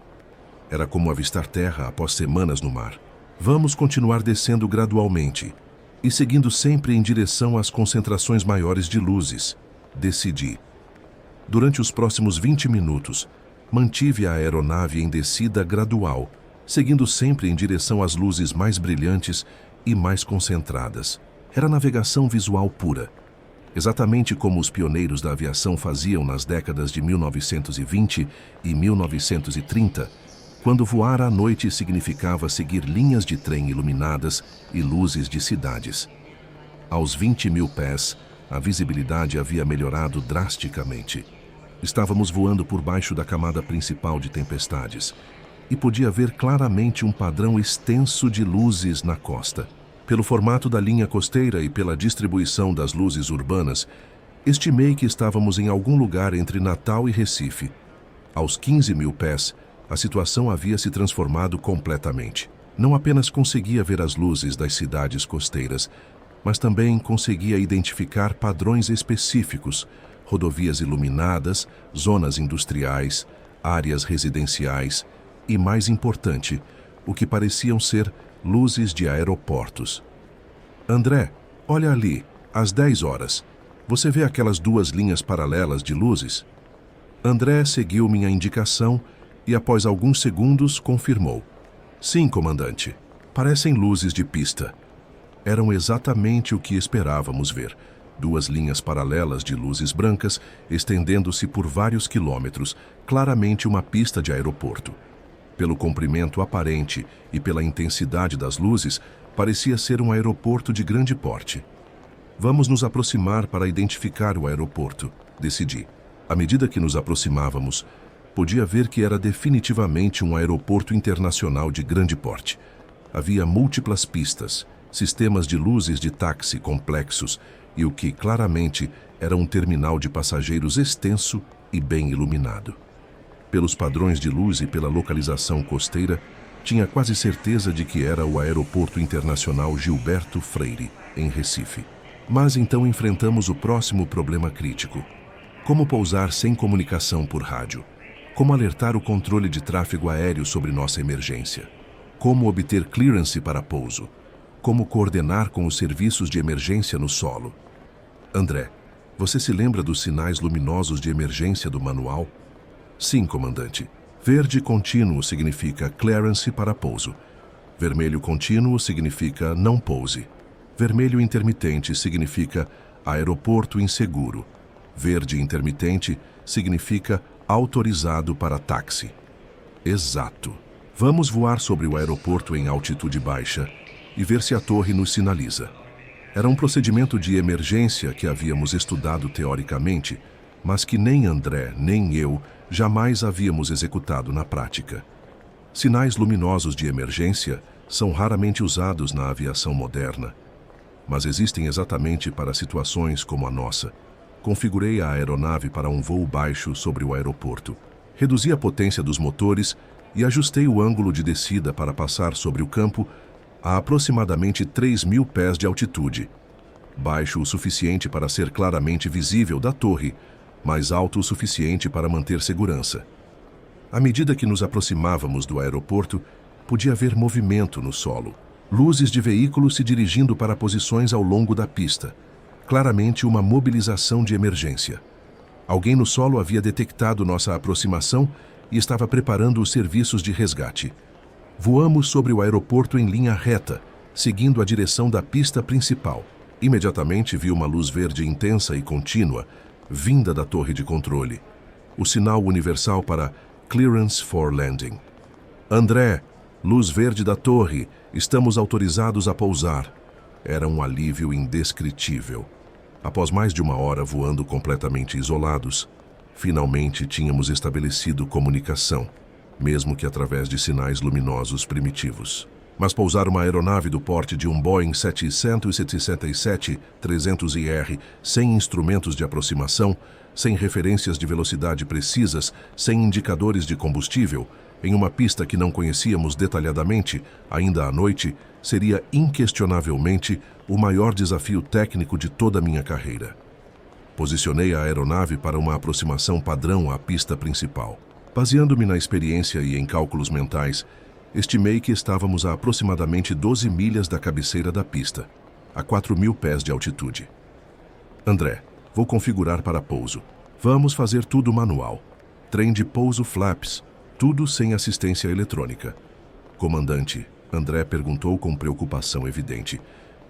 Era como avistar terra após semanas no mar. Vamos continuar descendo gradualmente e seguindo sempre em direção às concentrações maiores de luzes, decidi. Durante os próximos 20 minutos, mantive a aeronave em descida gradual, seguindo sempre em direção às luzes mais brilhantes e mais concentradas. Era navegação visual pura, exatamente como os pioneiros da aviação faziam nas décadas de 1920 e 1930, quando voar à noite significava seguir linhas de trem iluminadas e luzes de cidades. Aos 20.000 pés, a visibilidade havia melhorado drasticamente. Estávamos voando por baixo da camada principal de tempestades e podia ver claramente um padrão extenso de luzes na costa. Pelo formato da linha costeira e pela distribuição das luzes urbanas, estimei que estávamos em algum lugar entre Natal e Recife. Aos 15.000 pés, a situação havia se transformado completamente. Não apenas conseguia ver as luzes das cidades costeiras, mas também conseguia identificar padrões específicos, rodovias iluminadas, zonas industriais, áreas residenciais e, mais importante, o que pareciam ser luzes de aeroportos. André, olha ali, às 10 horas. Você vê aquelas 2 linhas paralelas de luzes? André seguiu minha indicação e, após alguns segundos, confirmou. Sim, comandante. Parecem luzes de pista. Eram exatamente o que esperávamos ver. 2 linhas paralelas de luzes brancas, estendendo-se por vários quilômetros, claramente uma pista de aeroporto. Pelo comprimento aparente e pela intensidade das luzes, parecia ser um aeroporto de grande porte. Vamos nos aproximar para identificar o aeroporto, decidi. À medida que nos aproximávamos, podia ver que era definitivamente um aeroporto internacional de grande porte. Havia múltiplas pistas, sistemas de luzes de táxi complexos e o que claramente era um terminal de passageiros extenso e bem iluminado. Pelos padrões de luz e pela localização costeira, tinha quase certeza de que era o Aeroporto Internacional Gilberto Freire, em Recife. Mas então enfrentamos o próximo problema crítico. Como pousar sem comunicação por rádio? Como alertar o controle de tráfego aéreo sobre nossa emergência? Como obter clearance para pouso? Como coordenar com os serviços de emergência no solo? André, você se lembra dos sinais luminosos de emergência do manual? Sim, comandante. Verde contínuo significa clearance para pouso. Vermelho contínuo significa não pouse. Vermelho intermitente significa aeroporto inseguro. Verde intermitente significa autorizado para táxi. Exato. Vamos voar sobre o aeroporto em altitude baixa e ver se a torre nos sinaliza. Era um procedimento de emergência que havíamos estudado teoricamente, mas que nem André nem eu jamais havíamos executado na prática. Sinais luminosos de emergência são raramente usados na aviação moderna, mas existem exatamente para situações como a nossa. Configurei a aeronave para um voo baixo sobre o aeroporto. Reduzi a potência dos motores e ajustei o ângulo de descida para passar sobre o campo a aproximadamente 3.000 pés de altitude. Baixo o suficiente para ser claramente visível da torre, mas alto o suficiente para manter segurança. À medida que nos aproximávamos do aeroporto, podia haver movimento no solo. Luzes de veículos se dirigindo para posições ao longo da pista. Claramente uma mobilização de emergência. Alguém no solo havia detectado nossa aproximação e estava preparando os serviços de resgate. Voamos sobre o aeroporto em linha reta, seguindo a direção da pista principal. Imediatamente vi uma luz verde intensa e contínua, vinda da torre de controle. O sinal universal para Clearance for Landing. André, luz verde da torre, estamos autorizados a pousar. Era um alívio indescritível. Após mais de uma hora voando completamente isolados, finalmente tínhamos estabelecido comunicação, mesmo que através de sinais luminosos primitivos. Mas pousar uma aeronave do porte de um Boeing 767-300ER sem instrumentos de aproximação, sem referências de velocidade precisas, sem indicadores de combustível, em uma pista que não conhecíamos detalhadamente, ainda à noite, seria inquestionavelmente o maior desafio técnico de toda a minha carreira. Posicionei a aeronave para uma aproximação padrão à pista principal. Baseando-me na experiência e em cálculos mentais, estimei que estávamos a aproximadamente 12 milhas da cabeceira da pista, a 4.000 pés de altitude. André, vou configurar para pouso. Vamos fazer tudo manual. Trem de pouso flaps, tudo sem assistência eletrônica. Comandante, André perguntou com preocupação evidente.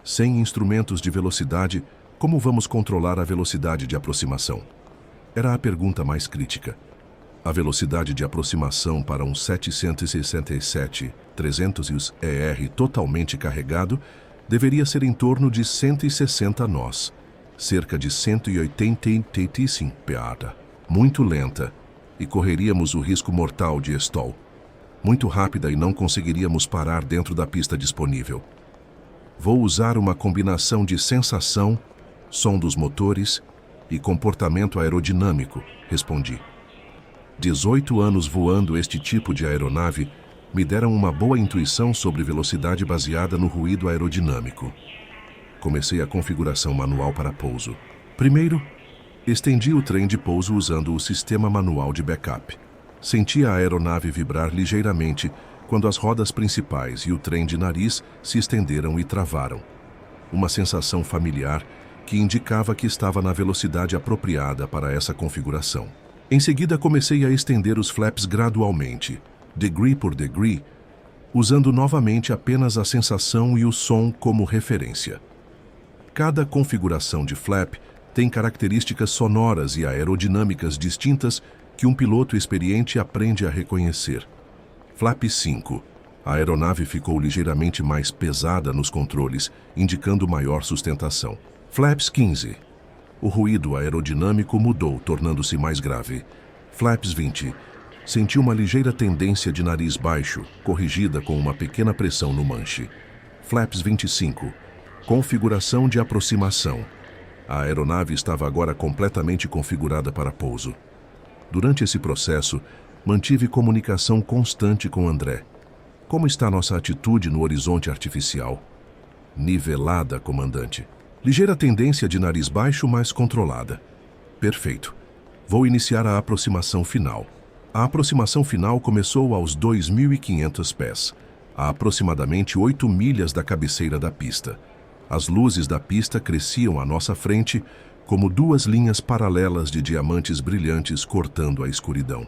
Sem instrumentos de velocidade, como vamos controlar a velocidade de aproximação? Era a pergunta mais crítica. A velocidade de aproximação para um 767-300ER totalmente carregado deveria ser em torno de 160 nós, cerca de 185 pr. Muito lenta, e correríamos o risco mortal de stall. Muito rápida e não conseguiríamos parar dentro da pista disponível. Vou usar uma combinação de sensação, som dos motores e comportamento aerodinâmico, respondi. 18 anos voando este tipo de aeronave me deram uma boa intuição sobre velocidade baseada no ruído aerodinâmico. Comecei a configuração manual para pouso. Primeiro, estendi o trem de pouso usando o sistema manual de backup. Senti a aeronave vibrar ligeiramente quando as rodas principais e o trem de nariz se estenderam e travaram. Uma sensação familiar que indicava que estava na velocidade apropriada para essa configuração. Em seguida, comecei a estender os flaps gradualmente, degree por degree, usando novamente apenas a sensação e o som como referência. Cada configuração de flap tem características sonoras e aerodinâmicas distintas que um piloto experiente aprende a reconhecer. Flap 5. A aeronave ficou ligeiramente mais pesada nos controles, indicando maior sustentação. Flaps 15. O ruído aerodinâmico mudou, tornando-se mais grave. Flaps 20. Senti uma ligeira tendência de nariz baixo, corrigida com uma pequena pressão no manche. Flaps 25. Configuração de aproximação. A aeronave estava agora completamente configurada para pouso. Durante esse processo, mantive comunicação constante com André. Como está nossa atitude no horizonte artificial? Nivelada, comandante. Ligeira tendência de nariz baixo, mas controlada. Perfeito. Vou iniciar a aproximação final. A aproximação final começou aos 2.500 pés, a aproximadamente 8 milhas da cabeceira da pista. As luzes da pista cresciam à nossa frente, como duas linhas paralelas de diamantes brilhantes cortando a escuridão.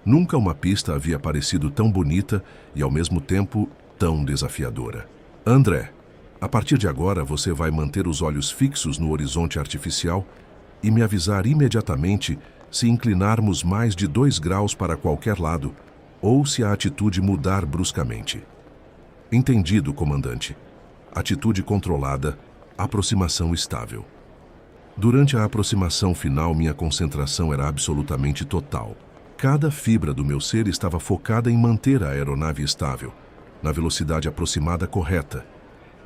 Nunca uma pista havia parecido tão bonita e, ao mesmo tempo, tão desafiadora. André, a partir de agora você vai manter os olhos fixos no horizonte artificial e me avisar imediatamente se inclinarmos mais de 2 graus para qualquer lado ou se a atitude mudar bruscamente. Entendido, comandante. Atitude controlada, aproximação estável. Durante a aproximação final, minha concentração era absolutamente total. Cada fibra do meu ser estava focada em manter a aeronave estável, na velocidade aproximada correta,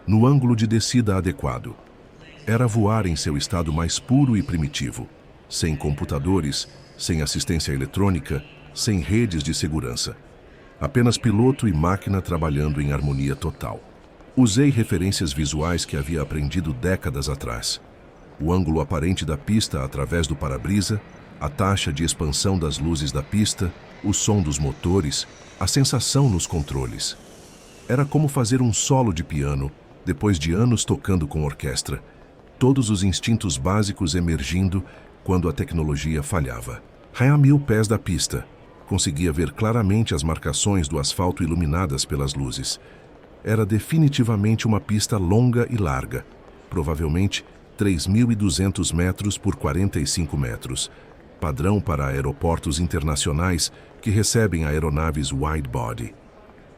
no ângulo de descida adequado. Era voar em seu estado mais puro e primitivo, sem computadores, sem assistência eletrônica, sem redes de segurança. Apenas piloto e máquina trabalhando em harmonia total. Usei referências visuais que havia aprendido décadas atrás. O ângulo aparente da pista através do para-brisa, a taxa de expansão das luzes da pista, o som dos motores, a sensação nos controles. Era como fazer um solo de piano, depois de anos tocando com orquestra, todos os instintos básicos emergindo quando a tecnologia falhava. A 1000 pés da pista, conseguia ver claramente as marcações do asfalto iluminadas pelas luzes. Era definitivamente uma pista longa e larga, provavelmente 3.200 metros por 45 metros, padrão para aeroportos internacionais que recebem aeronaves wide-body.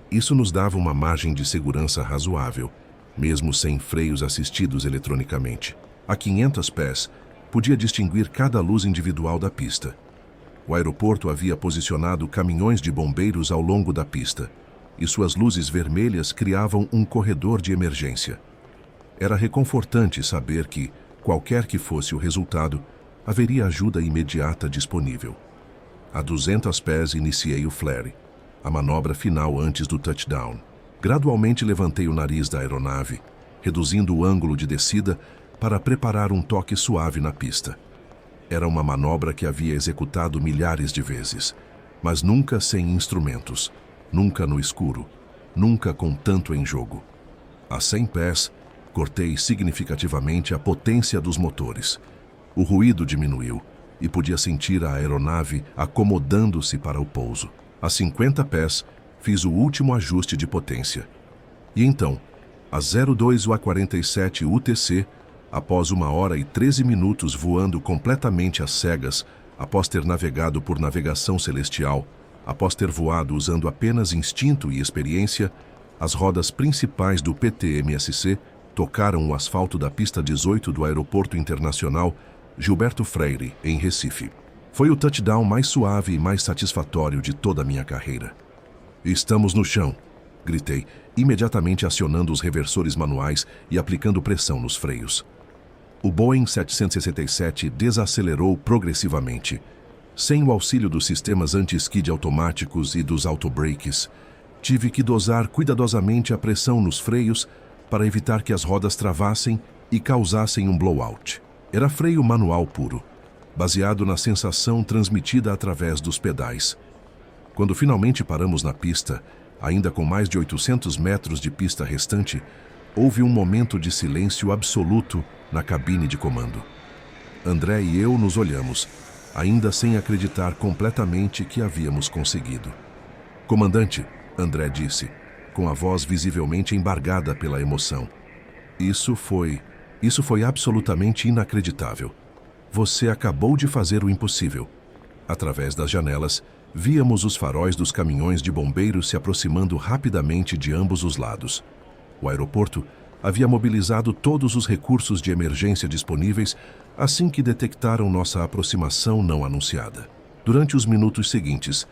Isso nos dava uma margem de segurança razoável, mesmo sem freios assistidos eletronicamente. A 500 pés, podia distinguir cada luz individual da pista. O aeroporto havia posicionado caminhões de bombeiros ao longo da pista, e suas luzes vermelhas criavam um corredor de emergência. Era reconfortante saber que, qualquer que fosse o resultado, haveria ajuda imediata disponível. A 200 pés iniciei o flare, a manobra final antes do touchdown. Gradualmente levantei o nariz da aeronave, reduzindo o ângulo de descida para preparar um toque suave na pista. Era uma manobra que havia executado milhares de vezes, mas nunca sem instrumentos, nunca no escuro, nunca com tanto em jogo. A 100 pés, cortei significativamente a potência dos motores. O ruído diminuiu e podia sentir a aeronave acomodando-se para o pouso. A 50 pés, fiz o último ajuste de potência. E então, a 02 UA-47 UTC, após 1 hora e 13 minutos voando completamente às cegas, após ter navegado por navegação celestial, após ter voado usando apenas instinto e experiência, as rodas principais do PTMSC tocaram o asfalto da pista 18 do Aeroporto Internacional Gilberto Freire, em Recife. Foi o touchdown mais suave e mais satisfatório de toda a minha carreira. "Estamos no chão", gritei, imediatamente acionando os reversores manuais e aplicando pressão nos freios. O Boeing 767 desacelerou progressivamente. Sem o auxílio dos sistemas anti-skid automáticos e dos autobrakes, tive que dosar cuidadosamente a pressão nos freios para evitar que as rodas travassem e causassem um blowout. Era freio manual puro, baseado na sensação transmitida através dos pedais. Quando finalmente paramos na pista, ainda com mais de 800 metros de pista restante, houve um momento de silêncio absoluto na cabine de comando. André e eu nos olhamos, ainda sem acreditar completamente que havíamos conseguido. "Comandante", André disse, com a voz visivelmente embargada pela emoção. Isso foi absolutamente inacreditável. Você acabou de fazer o impossível." Através das janelas, víamos os faróis dos caminhões de bombeiros se aproximando rapidamente de ambos os lados. O aeroporto havia mobilizado todos os recursos de emergência disponíveis assim que detectaram nossa aproximação não anunciada. Durante os minutos seguintes,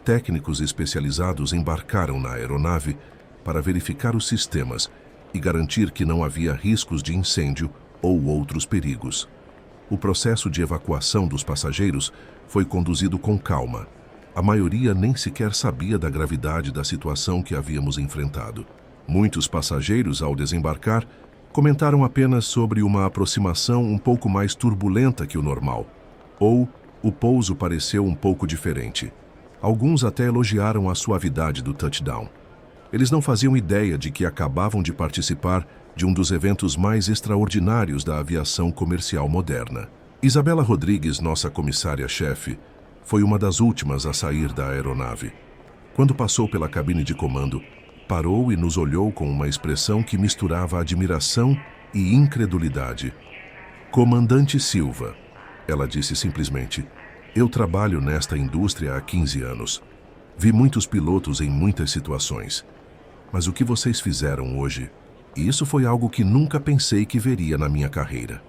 técnicos especializados embarcaram na aeronave para verificar os sistemas e garantir que não havia riscos de incêndio ou outros perigos. O processo de evacuação dos passageiros foi conduzido com calma. A maioria nem sequer sabia da gravidade da situação que havíamos enfrentado. Muitos passageiros, ao desembarcar, comentaram apenas sobre uma aproximação um pouco mais turbulenta que o normal, ou o pouso pareceu um pouco diferente. Alguns até elogiaram a suavidade do touchdown. Eles não faziam ideia de que acabavam de participar de um dos eventos mais extraordinários da aviação comercial moderna. Isabela Rodrigues, nossa comissária-chefe, foi uma das últimas a sair da aeronave. Quando passou pela cabine de comando, parou e nos olhou com uma expressão que misturava admiração e incredulidade. "Comandante Silva", ela disse simplesmente, "eu trabalho nesta indústria há 15 anos. Vi muitos pilotos em muitas situações. Mas o que vocês fizeram hoje, e isso foi algo que nunca pensei que veria na minha carreira.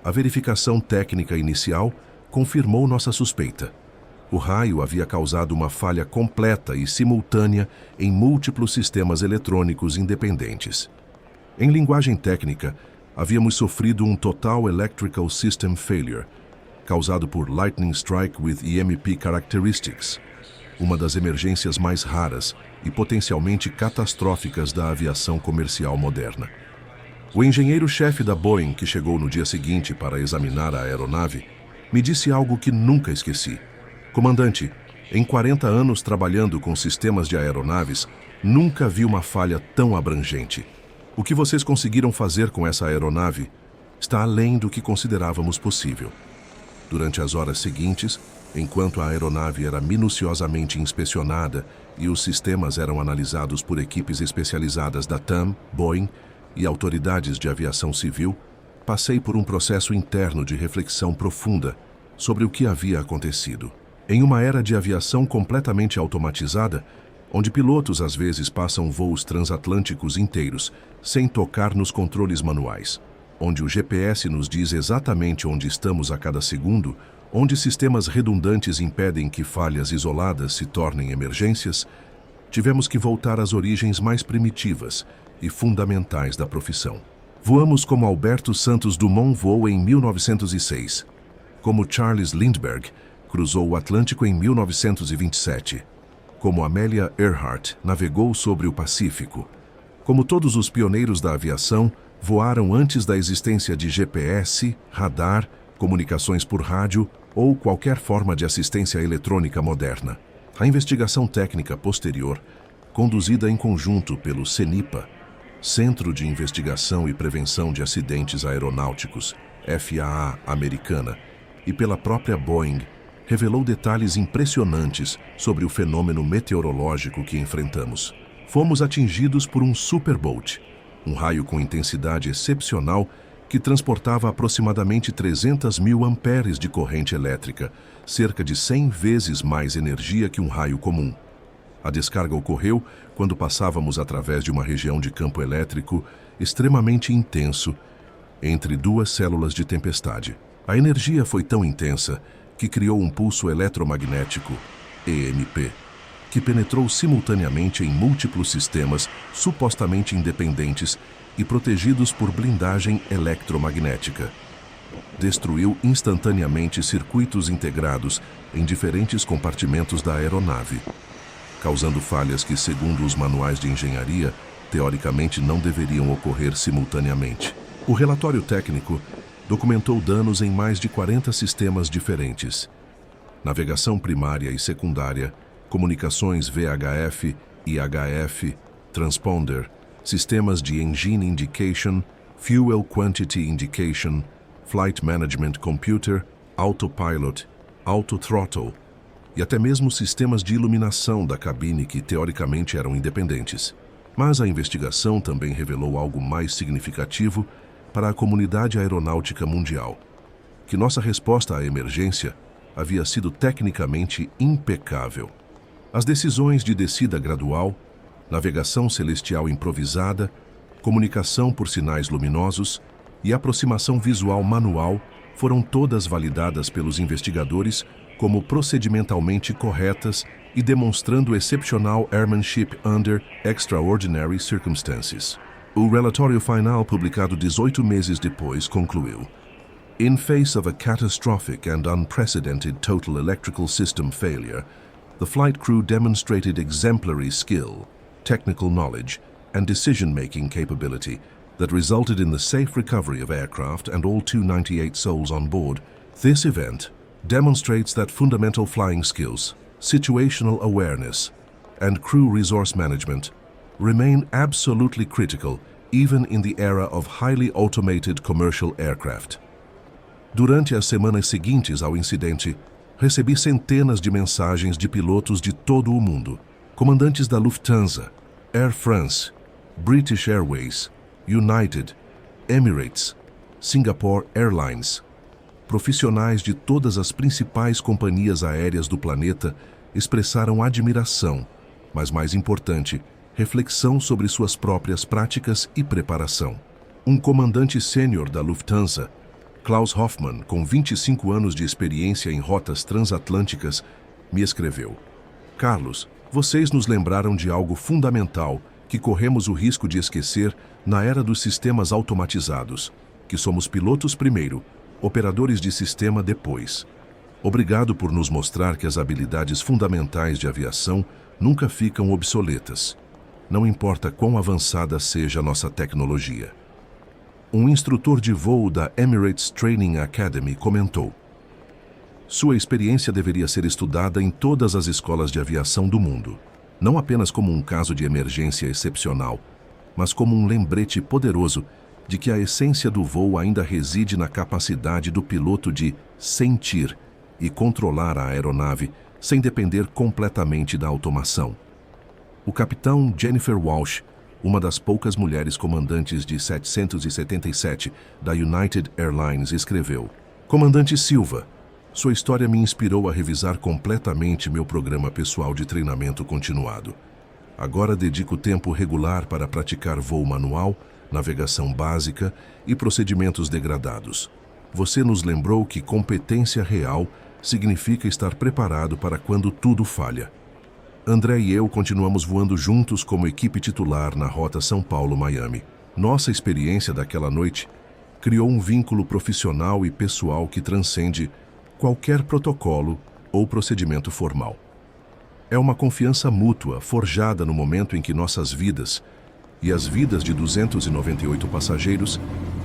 A verificação técnica inicial confirmou nossa suspeita. O raio havia causado uma falha completa e simultânea em múltiplos sistemas eletrônicos independentes. Em linguagem técnica, havíamos sofrido um Total Electrical System Failure, causado por Lightning Strike with EMP Characteristics, uma das emergências mais raras e potencialmente catastróficas da aviação comercial moderna. O engenheiro-chefe da Boeing, que chegou no dia seguinte para examinar a aeronave, me disse algo que nunca esqueci. "Comandante, em 40 anos trabalhando com sistemas de aeronaves, nunca vi uma falha tão abrangente. O que vocês conseguiram fazer com essa aeronave está além do que considerávamos possível." Durante as horas seguintes, enquanto a aeronave era minuciosamente inspecionada e os sistemas eram analisados por equipes especializadas da TAM, Boeing e autoridades de aviação civil, passei por um processo interno de reflexão profunda sobre o que havia acontecido. Em uma era de aviação completamente automatizada, onde pilotos às vezes passam voos transatlânticos inteiros sem tocar nos controles manuais, onde o GPS nos diz exatamente onde estamos a cada segundo, onde sistemas redundantes impedem que falhas isoladas se tornem emergências, tivemos que voltar às origens mais primitivas e fundamentais da profissão. Voamos como Alberto Santos Dumont voou em 1906, como Charles Lindbergh cruzou o Atlântico em 1927, como Amelia Earhart navegou sobre o Pacífico, como todos os pioneiros da aviação voaram antes da existência de GPS, radar, comunicações por rádio ou qualquer forma de assistência eletrônica moderna. A investigação técnica posterior, conduzida em conjunto pelo CENIPA, Centro de Investigação e Prevenção de Acidentes Aeronáuticos, FAA americana, e pela própria Boeing, revelou detalhes impressionantes sobre o fenômeno meteorológico que enfrentamos. Fomos atingidos por um superbolt, um raio com intensidade excepcional que transportava aproximadamente 300.000 amperes de corrente elétrica, cerca de 100 vezes mais energia que um raio comum. A descarga ocorreu quando passávamos através de uma região de campo elétrico extremamente intenso entre duas células de tempestade. A energia foi tão intensa que criou um pulso eletromagnético, EMP, que penetrou simultaneamente em múltiplos sistemas supostamente independentes e protegidos por blindagem eletromagnética. Destruiu instantaneamente circuitos integrados em diferentes compartimentos da aeronave, causando falhas que, segundo os manuais de engenharia, teoricamente não deveriam ocorrer simultaneamente. O relatório técnico documentou danos em mais de 40 sistemas diferentes: navegação primária e secundária, comunicações VHF e HF, transponder, sistemas de Engine Indication, Fuel Quantity Indication, Flight Management Computer, Autopilot, Autothrottle e até mesmo sistemas de iluminação da cabine que teoricamente eram independentes. Mas a investigação também revelou algo mais significativo para a comunidade aeronáutica mundial, que nossa resposta à emergência havia sido tecnicamente impecável. As decisões de descida gradual, navegação celestial improvisada, comunicação por sinais luminosos e aproximação visual manual foram todas validadas pelos investigadores como procedimentalmente corretas e demonstrando excepcional airmanship under extraordinary circumstances. O relatório final, publicado 18 meses depois, concluiu: "In face of a catastrophic and unprecedented total electrical system failure, the flight crew demonstrated exemplary skill, technical knowledge, and decision-making capability that resulted in the safe recovery of aircraft and all 298 souls on board. This event demonstrates that fundamental flying skills, situational awareness, and crew resource management remain absolutely critical even in the era of highly automated commercial aircraft. Durante as semanas seguintes ao incidente, recebi centenas de mensagens de pilotos de todo o mundo, comandantes da Lufthansa, Air France, British Airways, United, Emirates, Singapore Airlines. Profissionais de todas as principais companhias aéreas do planeta expressaram admiração, mas mais importante, reflexão sobre suas próprias práticas e preparação. Um comandante sênior da Lufthansa, Klaus Hoffmann, com 25 anos de experiência em rotas transatlânticas, me escreveu: Carlos, vocês nos lembraram de algo fundamental que corremos o risco de esquecer na era dos sistemas automatizados, que somos pilotos primeiro, operadores de sistema depois. Obrigado por nos mostrar que as habilidades fundamentais de aviação nunca ficam obsoletas. Não importa quão avançada seja a nossa tecnologia. Um instrutor de voo da Emirates Training Academy comentou: sua experiência deveria ser estudada em todas as escolas de aviação do mundo, não apenas como um caso de emergência excepcional, mas como um lembrete poderoso de que a essência do voo ainda reside na capacidade do piloto de sentir e controlar a aeronave sem depender completamente da automação. O capitão Jennifer Walsh, uma das poucas mulheres comandantes de 777 da United Airlines, escreveu: Comandante Silva, sua história me inspirou a revisar completamente meu programa pessoal de treinamento continuado. Agora dedico tempo regular para praticar voo manual, navegação básica e procedimentos degradados. Você nos lembrou que competência real significa estar preparado para quando tudo falha. André e eu continuamos voando juntos como equipe titular na rota São Paulo-Miami. Nossa experiência daquela noite criou um vínculo profissional e pessoal que transcende qualquer protocolo ou procedimento formal. É uma confiança mútua forjada no momento em que nossas vidas e as vidas de 298 passageiros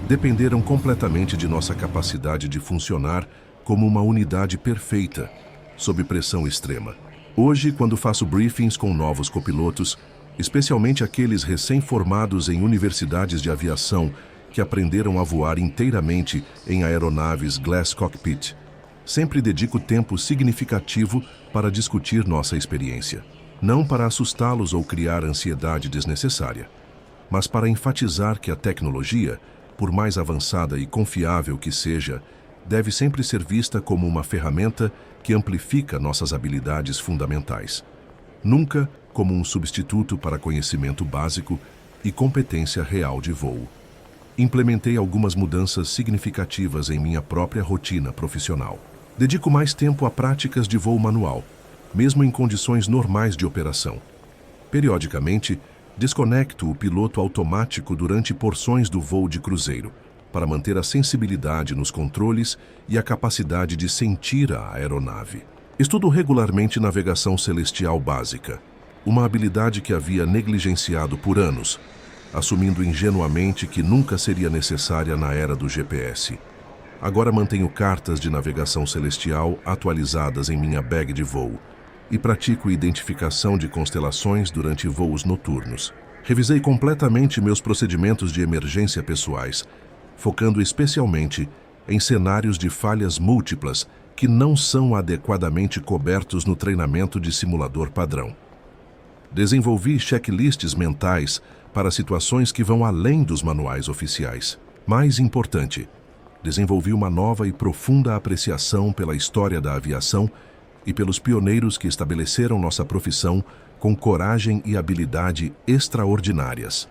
dependeram completamente de nossa capacidade de funcionar como uma unidade perfeita, sob pressão extrema. Hoje, quando faço briefings com novos copilotos, especialmente aqueles recém-formados em universidades de aviação que aprenderam a voar inteiramente em aeronaves Glass Cockpit, sempre dedico tempo significativo para discutir nossa experiência. Não para assustá-los ou criar ansiedade desnecessária, mas para enfatizar que a tecnologia, por mais avançada e confiável que seja, deve sempre ser vista como uma ferramenta que amplifica nossas habilidades fundamentais, nunca como um substituto para conhecimento básico e competência real de voo. Implementei algumas mudanças significativas em minha própria rotina profissional. Dedico mais tempo a práticas de voo manual, mesmo em condições normais de operação. Periodicamente, desconecto o piloto automático durante porções do voo de cruzeiro, para manter a sensibilidade nos controles e a capacidade de sentir a aeronave. Estudo regularmente navegação celestial básica, uma habilidade que havia negligenciado por anos, assumindo ingenuamente que nunca seria necessária na era do GPS. Agora mantenho cartas de navegação celestial atualizadas em minha bag de voo e pratico identificação de constelações durante voos noturnos. Revisei completamente meus procedimentos de emergência pessoais, focando especialmente em cenários de falhas múltiplas que não são adequadamente cobertos no treinamento de simulador padrão. Desenvolvi checklists mentais para situações que vão além dos manuais oficiais. Mais importante, desenvolvi uma nova e profunda apreciação pela história da aviação e pelos pioneiros que estabeleceram nossa profissão com coragem e habilidade extraordinárias.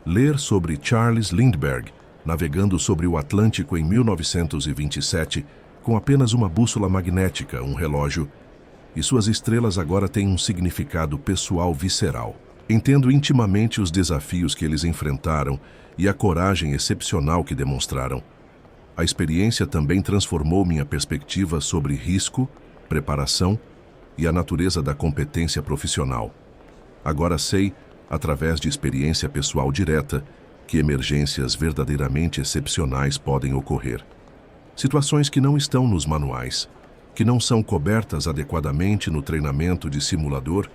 Ler sobre Charles Lindbergh, navegando sobre o Atlântico em 1927, com apenas uma bússola magnética, um relógio, e suas estrelas agora têm um significado pessoal visceral. Entendo intimamente os desafios que eles enfrentaram e a coragem excepcional que demonstraram. A experiência também transformou minha perspectiva sobre risco, preparação e a natureza da competência profissional. Agora sei, através de experiência pessoal direta, que emergências verdadeiramente excepcionais podem ocorrer. Situações que não estão nos manuais, que não são cobertas adequadamente no treinamento de simulador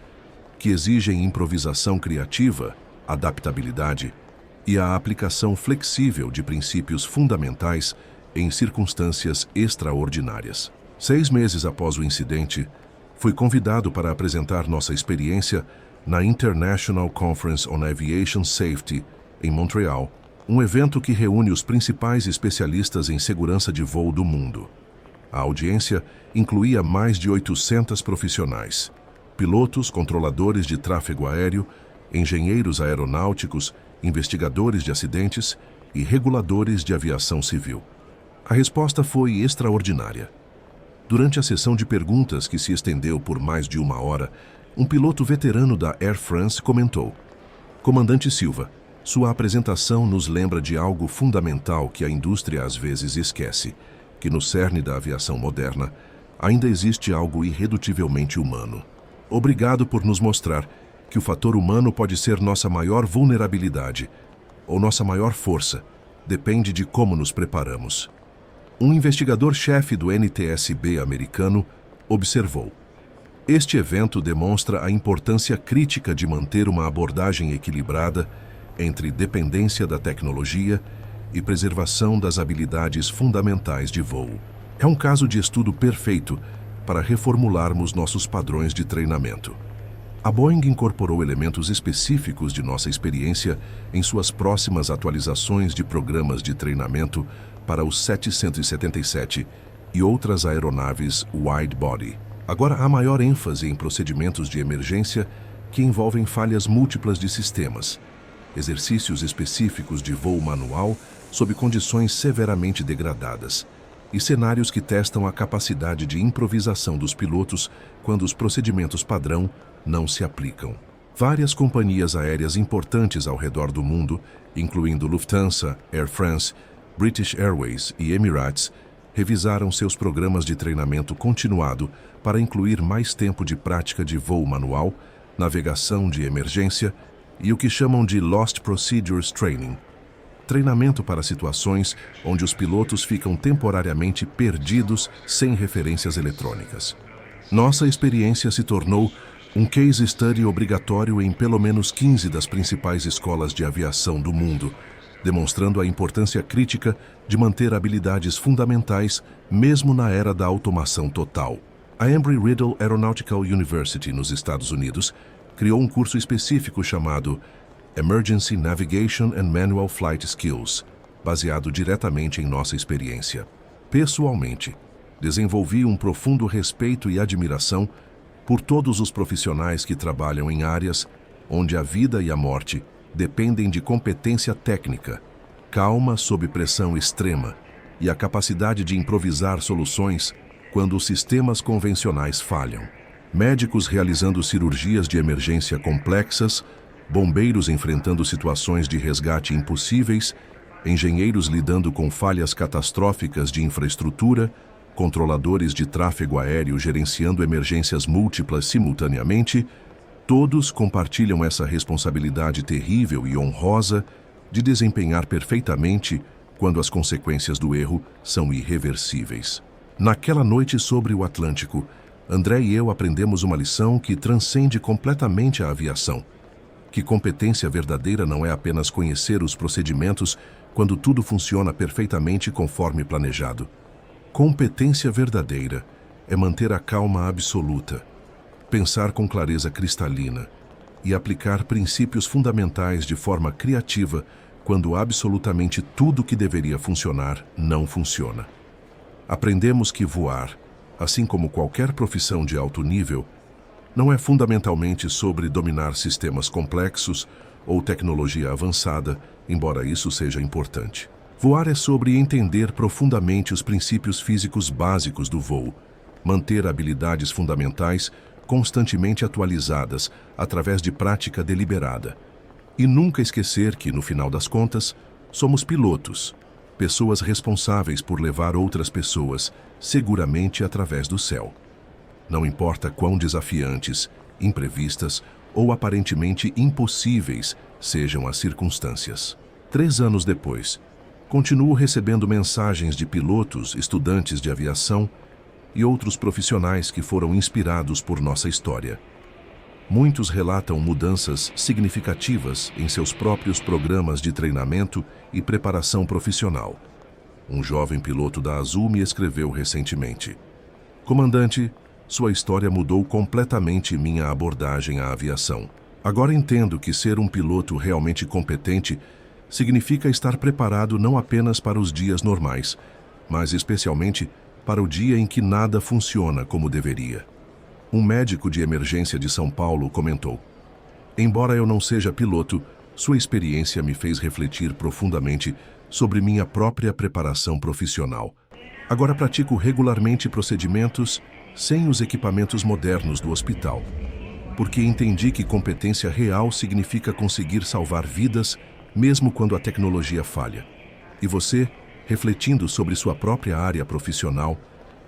que exigem improvisação criativa, adaptabilidade e a aplicação flexível de princípios fundamentais em circunstâncias extraordinárias. 6 meses após o incidente, fui convidado para apresentar nossa experiência na International Conference on Aviation Safety, em Montreal, um evento que reúne os principais especialistas em segurança de voo do mundo. A audiência incluía mais de 800 profissionais, pilotos, controladores de tráfego aéreo, engenheiros aeronáuticos, investigadores de acidentes e reguladores de aviação civil. A resposta foi extraordinária. Durante a sessão de perguntas, que se estendeu por mais de 1 hora, um piloto veterano da Air France comentou: "Comandante Silva, sua apresentação nos lembra de algo fundamental que a indústria às vezes esquece, que no cerne da aviação moderna ainda existe algo irredutivelmente humano. Obrigado por nos mostrar que o fator humano pode ser nossa maior vulnerabilidade ou nossa maior força, depende de como nos preparamos." Um investigador-chefe do NTSB americano observou: "Este evento demonstra a importância crítica de manter uma abordagem equilibrada entre dependência da tecnologia e preservação das habilidades fundamentais de voo. É um caso de estudo perfeito para reformularmos nossos padrões de treinamento." A Boeing incorporou elementos específicos de nossa experiência em suas próximas atualizações de programas de treinamento para o 777 e outras aeronaves wide-body. Agora há maior ênfase em procedimentos de emergência que envolvem falhas múltiplas de sistemas, exercícios específicos de voo manual sob condições severamente degradadas e cenários que testam a capacidade de improvisação dos pilotos quando os procedimentos padrão não se aplicam. Várias companhias aéreas importantes ao redor do mundo, incluindo Lufthansa, Air France, British Airways e Emirates, revisaram seus programas de treinamento continuado para incluir mais tempo de prática de voo manual, navegação de emergência e o que chamam de Lost Procedures Training, treinamento para situações onde os pilotos ficam temporariamente perdidos sem referências eletrônicas. Nossa experiência se tornou um case study obrigatório em pelo menos 15 das principais escolas de aviação do mundo, demonstrando a importância crítica de manter habilidades fundamentais mesmo na era da automação total. A Embry-Riddle Aeronautical University, nos Estados Unidos, criou um curso específico chamado Emergency Navigation and Manual Flight Skills, baseado diretamente em nossa experiência. Pessoalmente, desenvolvi um profundo respeito e admiração por todos os profissionais que trabalham em áreas onde a vida e a morte dependem de competência técnica, calma sob pressão extrema e a capacidade de improvisar soluções quando os sistemas convencionais falham. Médicos realizando cirurgias de emergência complexas, bombeiros enfrentando situações de resgate impossíveis, engenheiros lidando com falhas catastróficas de infraestrutura, controladores de tráfego aéreo gerenciando emergências múltiplas simultaneamente, todos compartilham essa responsabilidade terrível e honrosa de desempenhar perfeitamente quando as consequências do erro são irreversíveis. Naquela noite sobre o Atlântico, André e eu aprendemos uma lição que transcende completamente a aviação: que competência verdadeira não é apenas conhecer os procedimentos quando tudo funciona perfeitamente conforme planejado. Competência verdadeira é manter a calma absoluta, pensar com clareza cristalina e aplicar princípios fundamentais de forma criativa quando absolutamente tudo que deveria funcionar não funciona. Aprendemos que voar, assim como qualquer profissão de alto nível, não é fundamentalmente sobre dominar sistemas complexos ou tecnologia avançada, embora isso seja importante. Voar é sobre entender profundamente os princípios físicos básicos do voo, manter habilidades fundamentais constantemente atualizadas através de prática deliberada, e nunca esquecer que, no final das contas, somos pilotos, pessoas responsáveis por levar outras pessoas seguramente através do céu. Não importa quão desafiantes, imprevistas ou aparentemente impossíveis sejam as circunstâncias. 3 anos depois, continuo recebendo mensagens de pilotos, estudantes de aviação e outros profissionais que foram inspirados por nossa história. Muitos relatam mudanças significativas em seus próprios programas de treinamento e preparação profissional. Um jovem piloto da Azul me escreveu recentemente: "Comandante, sua história mudou completamente minha abordagem à aviação. Agora entendo que ser um piloto realmente competente significa estar preparado não apenas para os dias normais, mas especialmente para o dia em que nada funciona como deveria." Um médico de emergência de São Paulo comentou: "Embora eu não seja piloto, sua experiência me fez refletir profundamente sobre minha própria preparação profissional. Agora pratico regularmente procedimentos sem os equipamentos modernos do hospital, porque entendi que competência real significa conseguir salvar vidas mesmo quando a tecnologia falha. E você, refletindo sobre sua própria área profissional,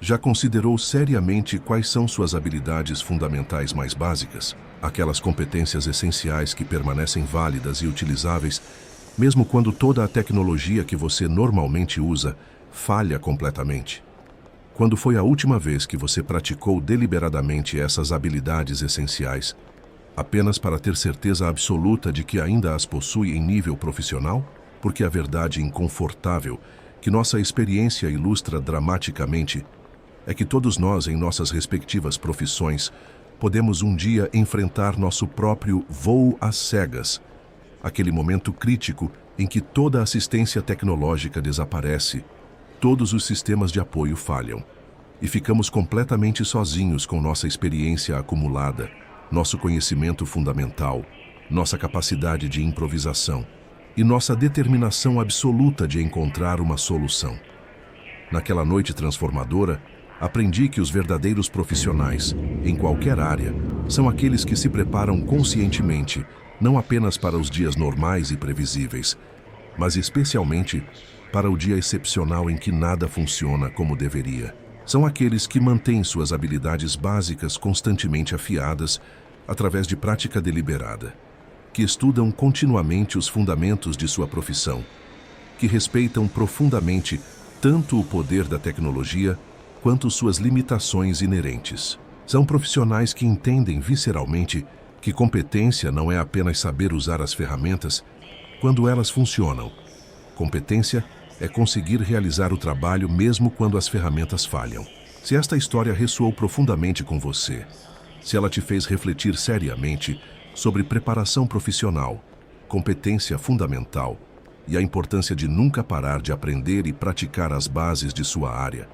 já considerou seriamente quais são suas habilidades fundamentais mais básicas, aquelas competências essenciais que permanecem válidas e utilizáveis, mesmo quando toda a tecnologia que você normalmente usa falha completamente? Quando foi a última vez que você praticou deliberadamente essas habilidades essenciais, apenas para ter certeza absoluta de que ainda as possui em nível profissional? Porque a verdade inconfortável que nossa experiência ilustra dramaticamente é que todos nós, em nossas respectivas profissões, podemos um dia enfrentar nosso próprio voo às cegas, aquele momento crítico em que toda a assistência tecnológica desaparece, todos os sistemas de apoio falham, e ficamos completamente sozinhos com nossa experiência acumulada, nosso conhecimento fundamental, nossa capacidade de improvisação e nossa determinação absoluta de encontrar uma solução. Naquela noite transformadora, aprendi que os verdadeiros profissionais, em qualquer área, são aqueles que se preparam conscientemente, não apenas para os dias normais e previsíveis, mas especialmente para o dia excepcional em que nada funciona como deveria. São aqueles que mantêm suas habilidades básicas constantemente afiadas através de prática deliberada, que estudam continuamente os fundamentos de sua profissão, que respeitam profundamente tanto o poder da tecnologia quanto suas limitações inerentes. São profissionais que entendem visceralmente que competência não é apenas saber usar as ferramentas quando elas funcionam. Competência é conseguir realizar o trabalho mesmo quando as ferramentas falham. Se esta história ressoou profundamente com você, se ela te fez refletir seriamente sobre preparação profissional, competência fundamental e a importância de nunca parar de aprender e praticar as bases de sua área,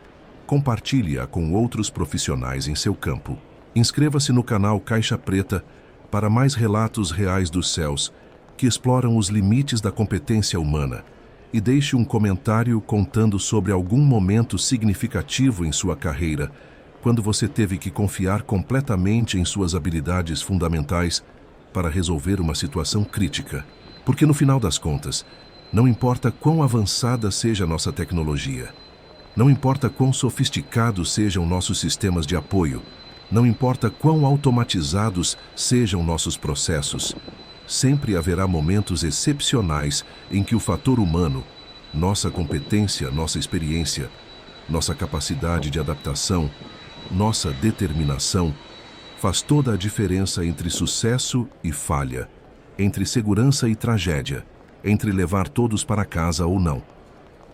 compartilhe-a com outros profissionais em seu campo. Inscreva-se no canal Caixa Preta para mais relatos reais dos céus que exploram os limites da competência humana e deixe um comentário contando sobre algum momento significativo em sua carreira, quando você teve que confiar completamente em suas habilidades fundamentais para resolver uma situação crítica. Porque no final das contas, não importa quão avançada seja a nossa tecnologia, não importa quão sofisticados sejam nossos sistemas de apoio, não importa quão automatizados sejam nossos processos, sempre haverá momentos excepcionais em que o fator humano, nossa competência, nossa experiência, nossa capacidade de adaptação, nossa determinação, faz toda a diferença entre sucesso e falha, entre segurança e tragédia, entre levar todos para casa ou não.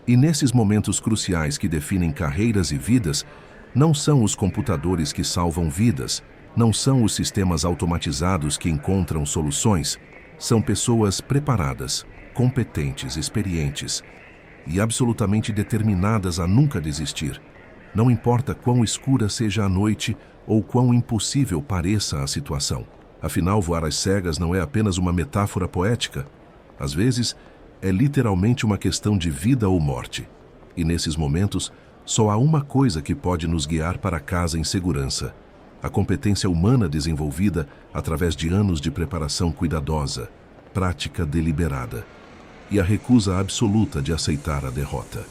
E nesses momentos cruciais que definem carreiras e vidas, não são os computadores que salvam vidas, não são os sistemas automatizados que encontram soluções, são pessoas preparadas, competentes, experientes e absolutamente determinadas a nunca desistir. Não importa quão escura seja a noite ou quão impossível pareça a situação. Afinal, voar às cegas não é apenas uma metáfora poética. Às vezes, é literalmente uma questão de vida ou morte. E nesses momentos, só há uma coisa que pode nos guiar para casa em segurança: a competência humana desenvolvida através de anos de preparação cuidadosa, prática deliberada e a recusa absoluta de aceitar a derrota.